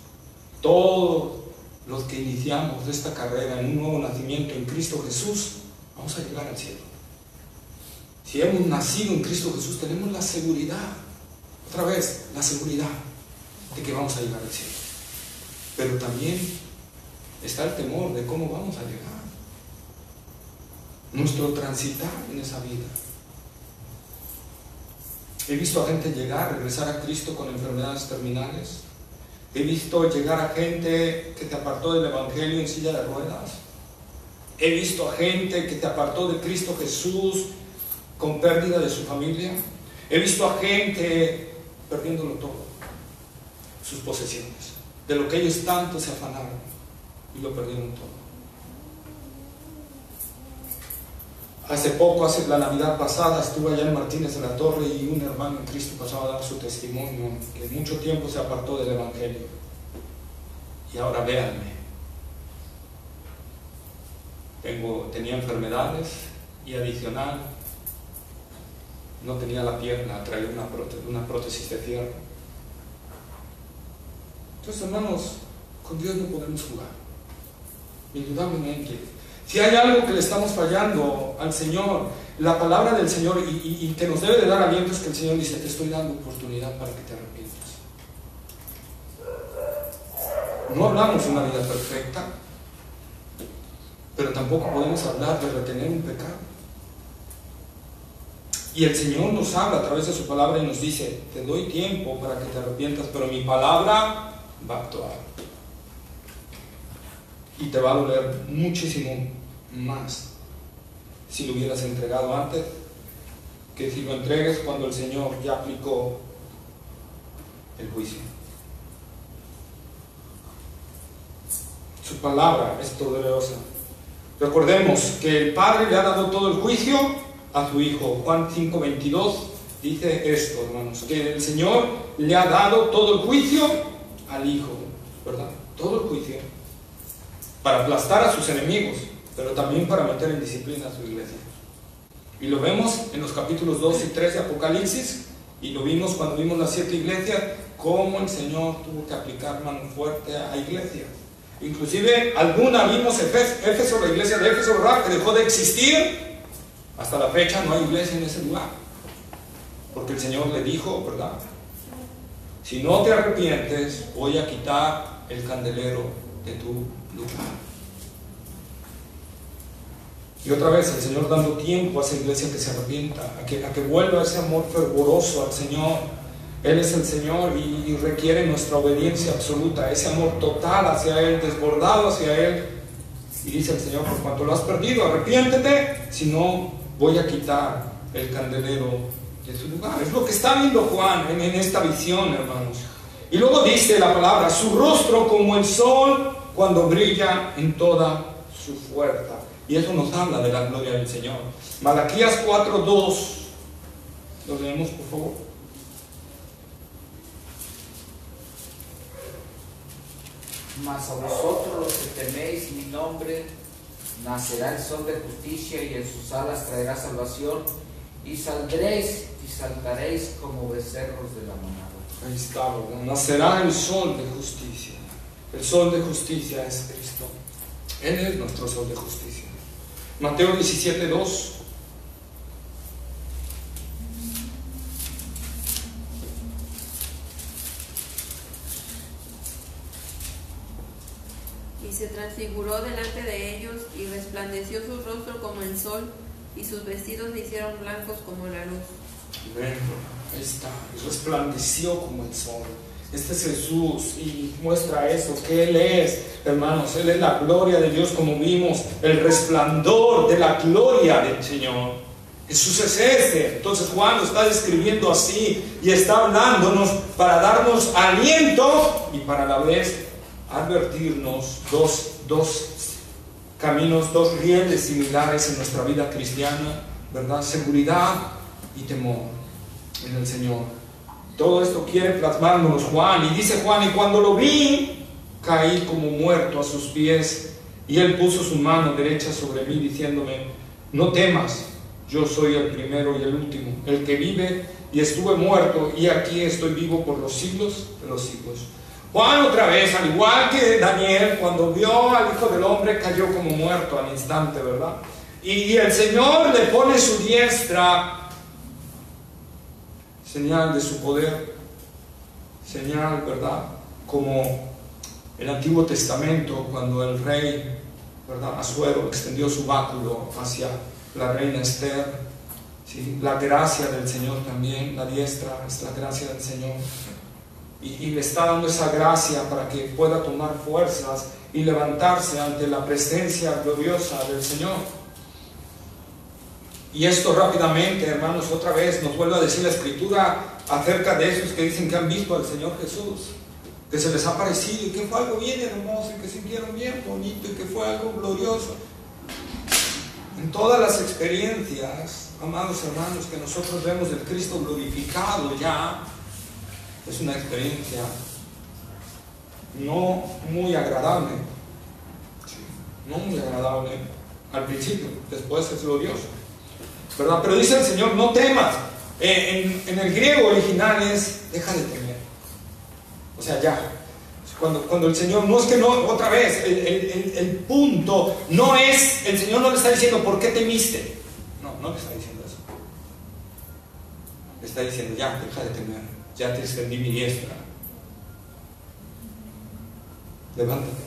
Todos los que iniciamos esta carrera en un nuevo nacimiento en Cristo Jesús, vamos a llegar al cielo. Si hemos nacido en Cristo Jesús, tenemos la seguridad, otra vez, la seguridad de que vamos a llegar al cielo. Pero también está el temor de cómo vamos a llegar. Nuestro transitar en esa vida. He visto a gente llegar, regresar a Cristo con enfermedades terminales. He visto llegar a gente que te apartó del Evangelio en silla de ruedas. He visto a gente que te apartó de Cristo Jesús con pérdida de su familia. He visto a gente perdiéndolo todo, sus posesiones, de lo que ellos tanto se afanaron y lo perdieron todo. Hace poco, hace la Navidad pasada, estuve allá en Martínez de la Torre y un hermano en Cristo pasaba a dar su testimonio, que mucho tiempo se apartó del Evangelio. Y ahora véanme, tenía enfermedades y adicional, no tenía la pierna, traía una prótesis de fierro. Entonces, hermanos, con Dios no podemos jugar, indudablemente. Si hay algo que le estamos fallando al Señor, la palabra del Señor y que nos debe de dar aliento es que el Señor dice: te estoy dando oportunidad para que te arrepientas. No hablamos de una vida perfecta, pero tampoco podemos hablar de retener un pecado. Y el Señor nos habla a través de su palabra y nos dice: te doy tiempo para que te arrepientas, pero mi palabra va a actuar. Y te va a doler muchísimo más si lo hubieras entregado antes que si lo entregues cuando el Señor ya aplicó el juicio. Su palabra es poderosa. Recordemos que el Padre le ha dado todo el juicio a su Hijo. Juan 5:22 dice esto, hermanos, que el Señor le ha dado todo el juicio al Hijo, ¿verdad? Todo el juicio, para aplastar a sus enemigos, pero también para meter en disciplina a su iglesia. Y lo vemos en los capítulos 2 y 3 de Apocalipsis, y lo vimos cuando vimos las 7 iglesias, cómo el Señor tuvo que aplicar mano fuerte a iglesias. Inclusive alguna vimos Éfeso, la iglesia de Éfeso, ¿verdad?, que dejó de existir. Hasta la fecha no hay iglesia en ese lugar, porque el Señor le dijo, ¿verdad?, si no te arrepientes, voy a quitar el candelero de tu lugar. Y otra vez el Señor dando tiempo a esa iglesia que se arrepienta, a que vuelva ese amor fervoroso al Señor. Él es el Señor y requiere nuestra obediencia absoluta, ese amor total hacia Él, desbordado hacia Él. Y dice el Señor, por cuanto lo has perdido, arrepiéntete, si no voy a quitar el candelero de su lugar. Es lo que está viendo Juan en esta visión, hermanos. Y luego dice la palabra, su rostro como el sol cuando brilla en toda su fuerza. Y eso nos habla de la gloria del Señor. Malaquías 4:2. Lo leemos, por favor. Mas a vosotros los que teméis mi nombre, nacerá el sol de justicia y en sus alas traerá salvación, y saldréis y saltaréis como becerros de la manada. Ahí está, ¿verdad? Nacerá el sol de justicia. El sol de justicia es Cristo. Él es nuestro sol de justicia. Mateo 17:2. Y se transfiguró delante de ellos, y resplandeció su rostro como el sol, y sus vestidos se hicieron blancos como la luz. Ahí está, resplandeció como el sol. Este es Jesús y muestra eso, que Él es, hermanos, Él es la gloria de Dios, como vimos, el resplandor de la gloria del Señor. Jesús es ese. Entonces Juan lo está describiendo así y está hablándonos para darnos aliento y para a la vez advertirnos dos caminos, dos rieles similares en nuestra vida cristiana, ¿verdad? Seguridad y temor en el Señor. Todo esto quiere plasmárnoslo Juan. Y dice Juan, y cuando lo vi, caí como muerto a sus pies, y él puso su mano derecha sobre mí, diciéndome, no temas, yo soy el primero y el último, el que vive y estuve muerto, y aquí estoy vivo por los siglos de los siglos. Juan otra vez, al igual que Daniel, cuando vio al Hijo del Hombre, cayó como muerto al instante, ¿verdad? Y el Señor le pone su diestra, señal de su poder, señal, ¿verdad? Como el Antiguo Testamento, cuando el rey, ¿verdad?, Asuero extendió su báculo hacia la reina Esther, ¿sí? La gracia del Señor también, la diestra es la gracia del Señor, y le está dando esa gracia para que pueda tomar fuerzas y levantarse ante la presencia gloriosa del Señor. Y esto rápidamente, hermanos, otra vez nos vuelve a decir la Escritura acerca de esos que dicen que han visto al Señor Jesús, que se les ha parecido y que fue algo bien hermoso y que sintieron bien bonito y que fue algo glorioso. En todas las experiencias, amados hermanos, que nosotros vemos del Cristo glorificado ya, es una experiencia no muy agradable, no muy agradable al principio, después es glorioso, ¿verdad? Pero dice el Señor, no temas. En el griego original es, deja de temer. O sea, ya. Cuando el Señor, no es que no, otra vez, el punto no es, el Señor no le está diciendo, ¿por qué temiste? No le está diciendo eso. Le está diciendo, ya, deja de temer. Ya te extendí mi diestra. Levántate.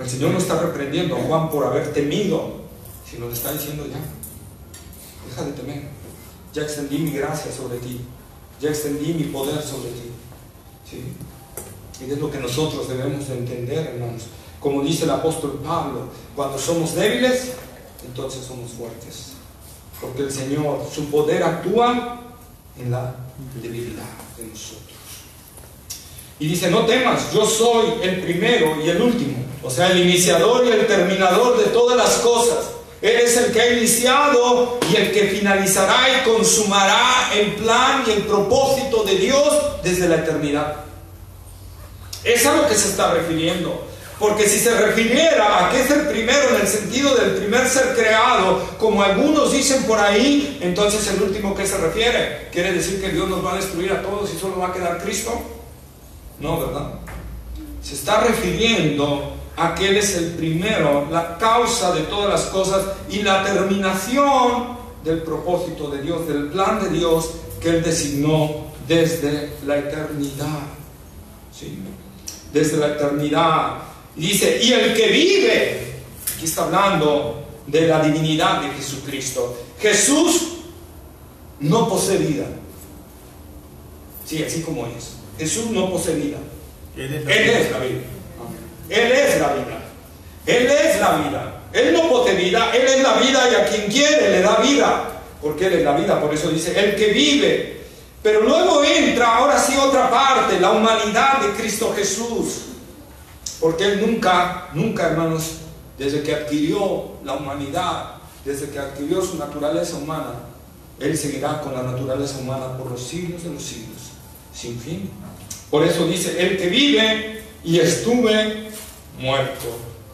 El Señor no está reprendiendo a Juan por haber temido, sino le está diciendo ya, deja de temer. Ya extendí mi gracia sobre ti. Ya extendí mi poder sobre ti. ¿Sí? Y es lo que nosotros debemos de entender, hermanos. Como dice el apóstol Pablo, cuando somos débiles, entonces somos fuertes. Porque el Señor, su poder actúa en la debilidad de nosotros. Y dice, no temas, yo soy el primero y el último. O sea, el iniciador y el terminador de todas las cosas. Él es el que ha iniciado y el que finalizará y consumará el plan y el propósito de Dios desde la eternidad. Es a lo que se está refiriendo. Porque si se refiriera a que es el primero en el sentido del primer ser creado, como algunos dicen por ahí, entonces el último, ¿qué se refiere? ¿Quiere decir que Dios nos va a destruir a todos y solo va a quedar Cristo? No, ¿verdad? Se está refiriendo a que Él es el primero, la causa de todas las cosas y la terminación del propósito de Dios, del plan de Dios que Él designó desde la eternidad. ¿Sí? Desde la eternidad. Y dice, y el que vive, aquí está hablando de la divinidad de Jesucristo. Jesús no posee vida. Sí, así como es. Jesús no posee vida. Él es la vida. Él es la vida. Él es la vida. Él no posee vida. Él es la vida y a quien quiere le da vida. Porque Él es la vida. Por eso dice, el que vive. Pero luego entra, ahora sí, otra parte, la humanidad de Cristo Jesús. Porque Él nunca, hermanos, desde que adquirió la humanidad, desde que adquirió su naturaleza humana, Él seguirá con la naturaleza humana por los siglos de los siglos, sin fin. Por eso dice, el que vive y estuve muerto,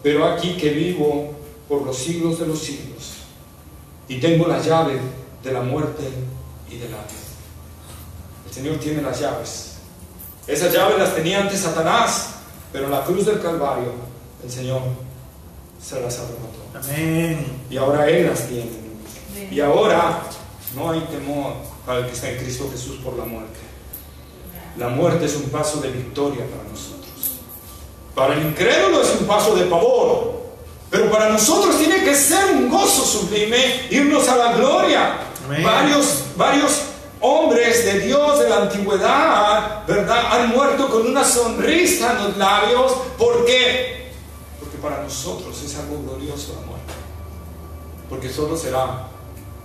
pero aquí que vivo por los siglos de los siglos, y tengo la llave de la muerte y de la vida. El Señor tiene las llaves. Esas llaves las tenía antes Satanás, pero en la cruz del Calvario el Señor se las arrebató. Amén. Y ahora Él las tiene. Y ahora no hay temor para el que está en Cristo Jesús por la muerte. La muerte es un paso de victoria para nosotros. Para el incrédulo es un paso de pavor, pero para nosotros tiene que ser un gozo sublime irnos a la gloria. Amén. Varios hombres de Dios de la antigüedad, ¿verdad?, han muerto con una sonrisa en los labios. ¿Por qué? Porque para nosotros es algo glorioso la muerte. Porque solo será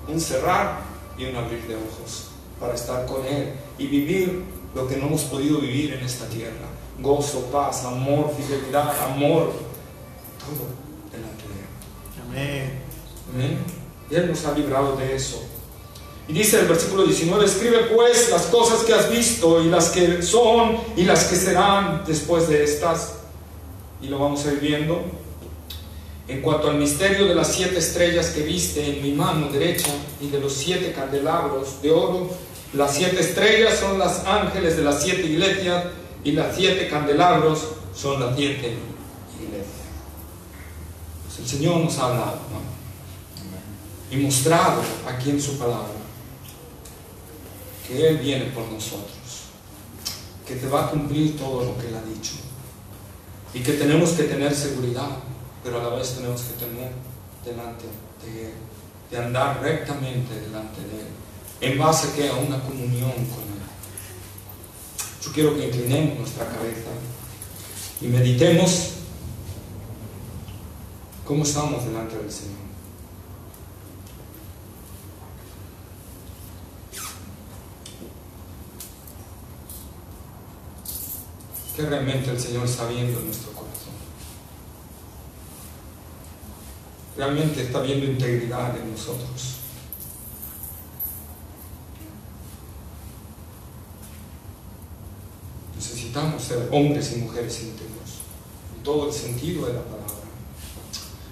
un cerrar y un abrir de ojos para estar con Él y vivir lo que no hemos podido vivir en esta tierra. Gozo, paz, amor, fidelidad, amor, todo delante de Él. Amén. Amén. Y Él nos ha librado de eso. Y dice el versículo 19, escribe pues las cosas que has visto y las que son y las que serán después de estas. Y lo vamos a ir viendo. En cuanto al misterio de las 7 estrellas que viste en mi mano derecha y de los 7 candelabros de oro, las 7 estrellas son los ángeles de las 7 iglesias y las 7 candelabros son las 7 iglesias. Pues el Señor nos ha hablado, ¿no?, y mostrado aquí en su palabra que Él viene por nosotros, que te va a cumplir todo lo que Él ha dicho y que tenemos que tener seguridad, pero a la vez tenemos que tener delante de Él, de andar rectamente delante de Él, en base que a una comunión con Él. Yo quiero que inclinemos nuestra cabeza y meditemos cómo estamos delante del Señor. Que realmente el Señor está viendo en nuestro corazón. Realmente está viendo integridad en nosotros. Necesitamos ser hombres y mujeres íntegros, en todo el sentido de la palabra,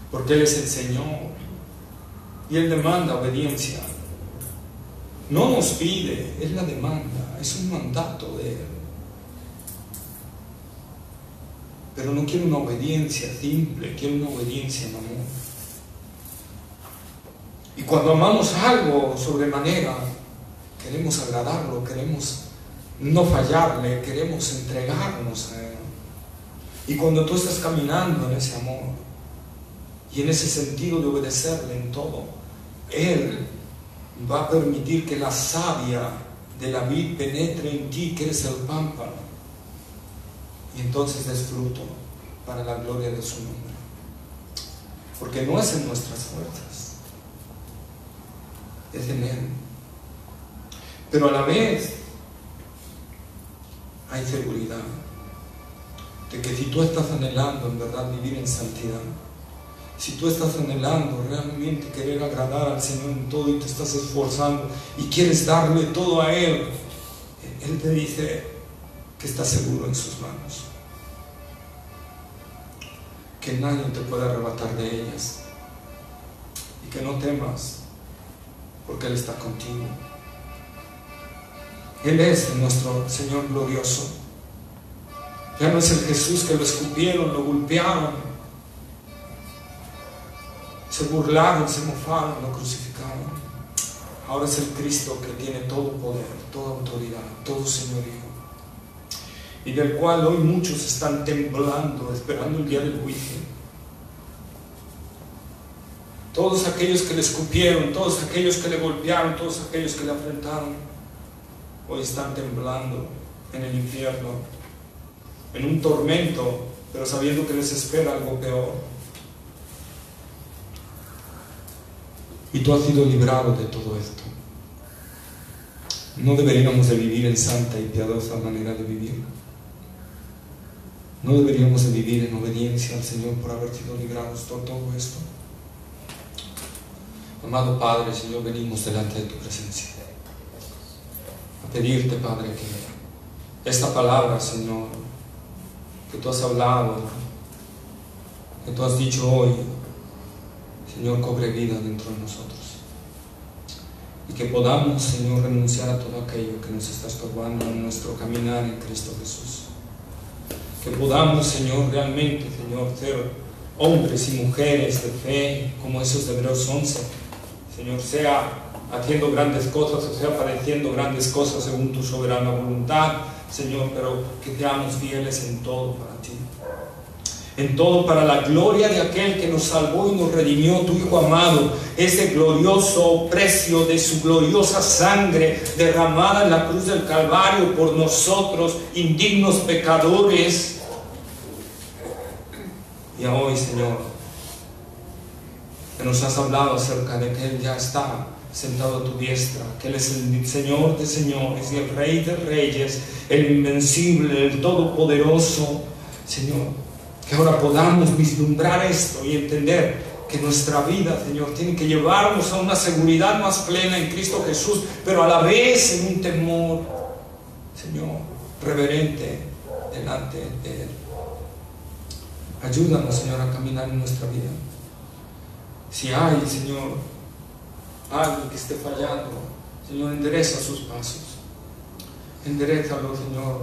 porque Él es el Señor y Él demanda obediencia. No nos pide, Él la demanda, es un mandato de Él. Pero no quiero una obediencia simple, quiero una obediencia en amor. Y cuando amamos algo sobremanera, queremos agradarlo, queremos no fallarle, queremos entregarnos a Él. Y cuando tú estás caminando en ese amor y en ese sentido de obedecerle en todo, Él va a permitir que la savia de la vid penetre en ti, que eres el pámpano, y entonces des fruto para la gloria de su nombre. Porque no es en nuestras fuerzas, es en Él. Pero a la vez hay seguridad de que si tú estás anhelando en verdad vivir en santidad, si tú estás anhelando realmente querer agradar al Señor en todo y te estás esforzando y quieres darle todo a Él, Él te dice que estás seguro en sus manos, que nadie te puede arrebatar de ellas, y que no temas porque Él está contigo. Él es nuestro Señor glorioso. Ya no es el Jesús que lo escupieron, lo golpearon, se burlaron, se mofaron, lo crucificaron. Ahora es el Cristo que tiene todo poder, toda autoridad, todo señorío. y del cual hoy muchos están temblando, esperando el día del juicio. Todos aquellos que le escupieron, todos aquellos que le golpearon, todos aquellos que le afrentaron, hoy están temblando en el infierno, en un tormento, pero sabiendo que les espera algo peor. Y tú has sido librado de todo esto. No deberíamos de vivir en santa y piadosa manera de vivir. No deberíamos de vivir en obediencia al Señor por haber sido librados de todo esto. Amado Padre, Señor, venimos delante de tu presencia a pedirte, Padre, que esta palabra, Señor, que tú has hablado, que tú has dicho hoy, Señor, cobre vida dentro de nosotros. Y que podamos, Señor, renunciar a todo aquello que nos está estorbando en nuestro caminar en Cristo Jesús. Que podamos, Señor, realmente, Señor, ser hombres y mujeres de fe, como esos de Hebreos 11. Señor, sea haciendo grandes cosas o sea padeciendo grandes cosas según tu soberana voluntad, Señor, pero que seamos fieles en todo para ti. En todo para la gloria de aquel que nos salvó y nos redimió, tu Hijo amado, ese glorioso precio de su gloriosa sangre derramada en la cruz del Calvario por nosotros, indignos pecadores. Y hoy, Señor, que nos has hablado acerca de que Él ya está sentado a tu diestra, que Él es el Señor de señores y el Rey de reyes, el invencible, el todopoderoso, Señor. Que ahora podamos vislumbrar esto y entender que nuestra vida, Señor, tiene que llevarnos a una seguridad más plena en Cristo Jesús, pero a la vez en un temor, Señor, reverente delante de Él. Ayúdanos, Señor, a caminar en nuestra vida. Si hay, Señor, alguien que esté fallando, Señor, endereza sus pasos. Enderézalo, Señor,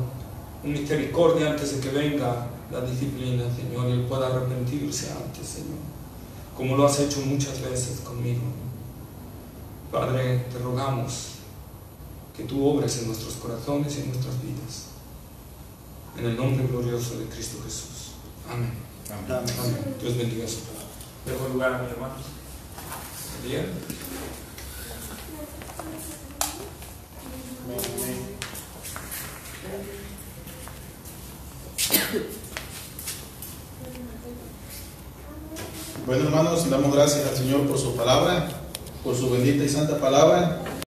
con misericordia antes de que venga la disciplina, Señor, y Él pueda arrepentirse antes, Señor, como lo has hecho muchas veces conmigo. Padre, te rogamos que tú obres en nuestros corazones y en nuestras vidas. En el nombre glorioso de Cristo Jesús. Amén. Amén. Amén. Dios bendiga su palabra. Dejo lugar a mis hermanos. Bien. Bueno, hermanos, damos gracias al Señor por su palabra, por su bendita y santa palabra.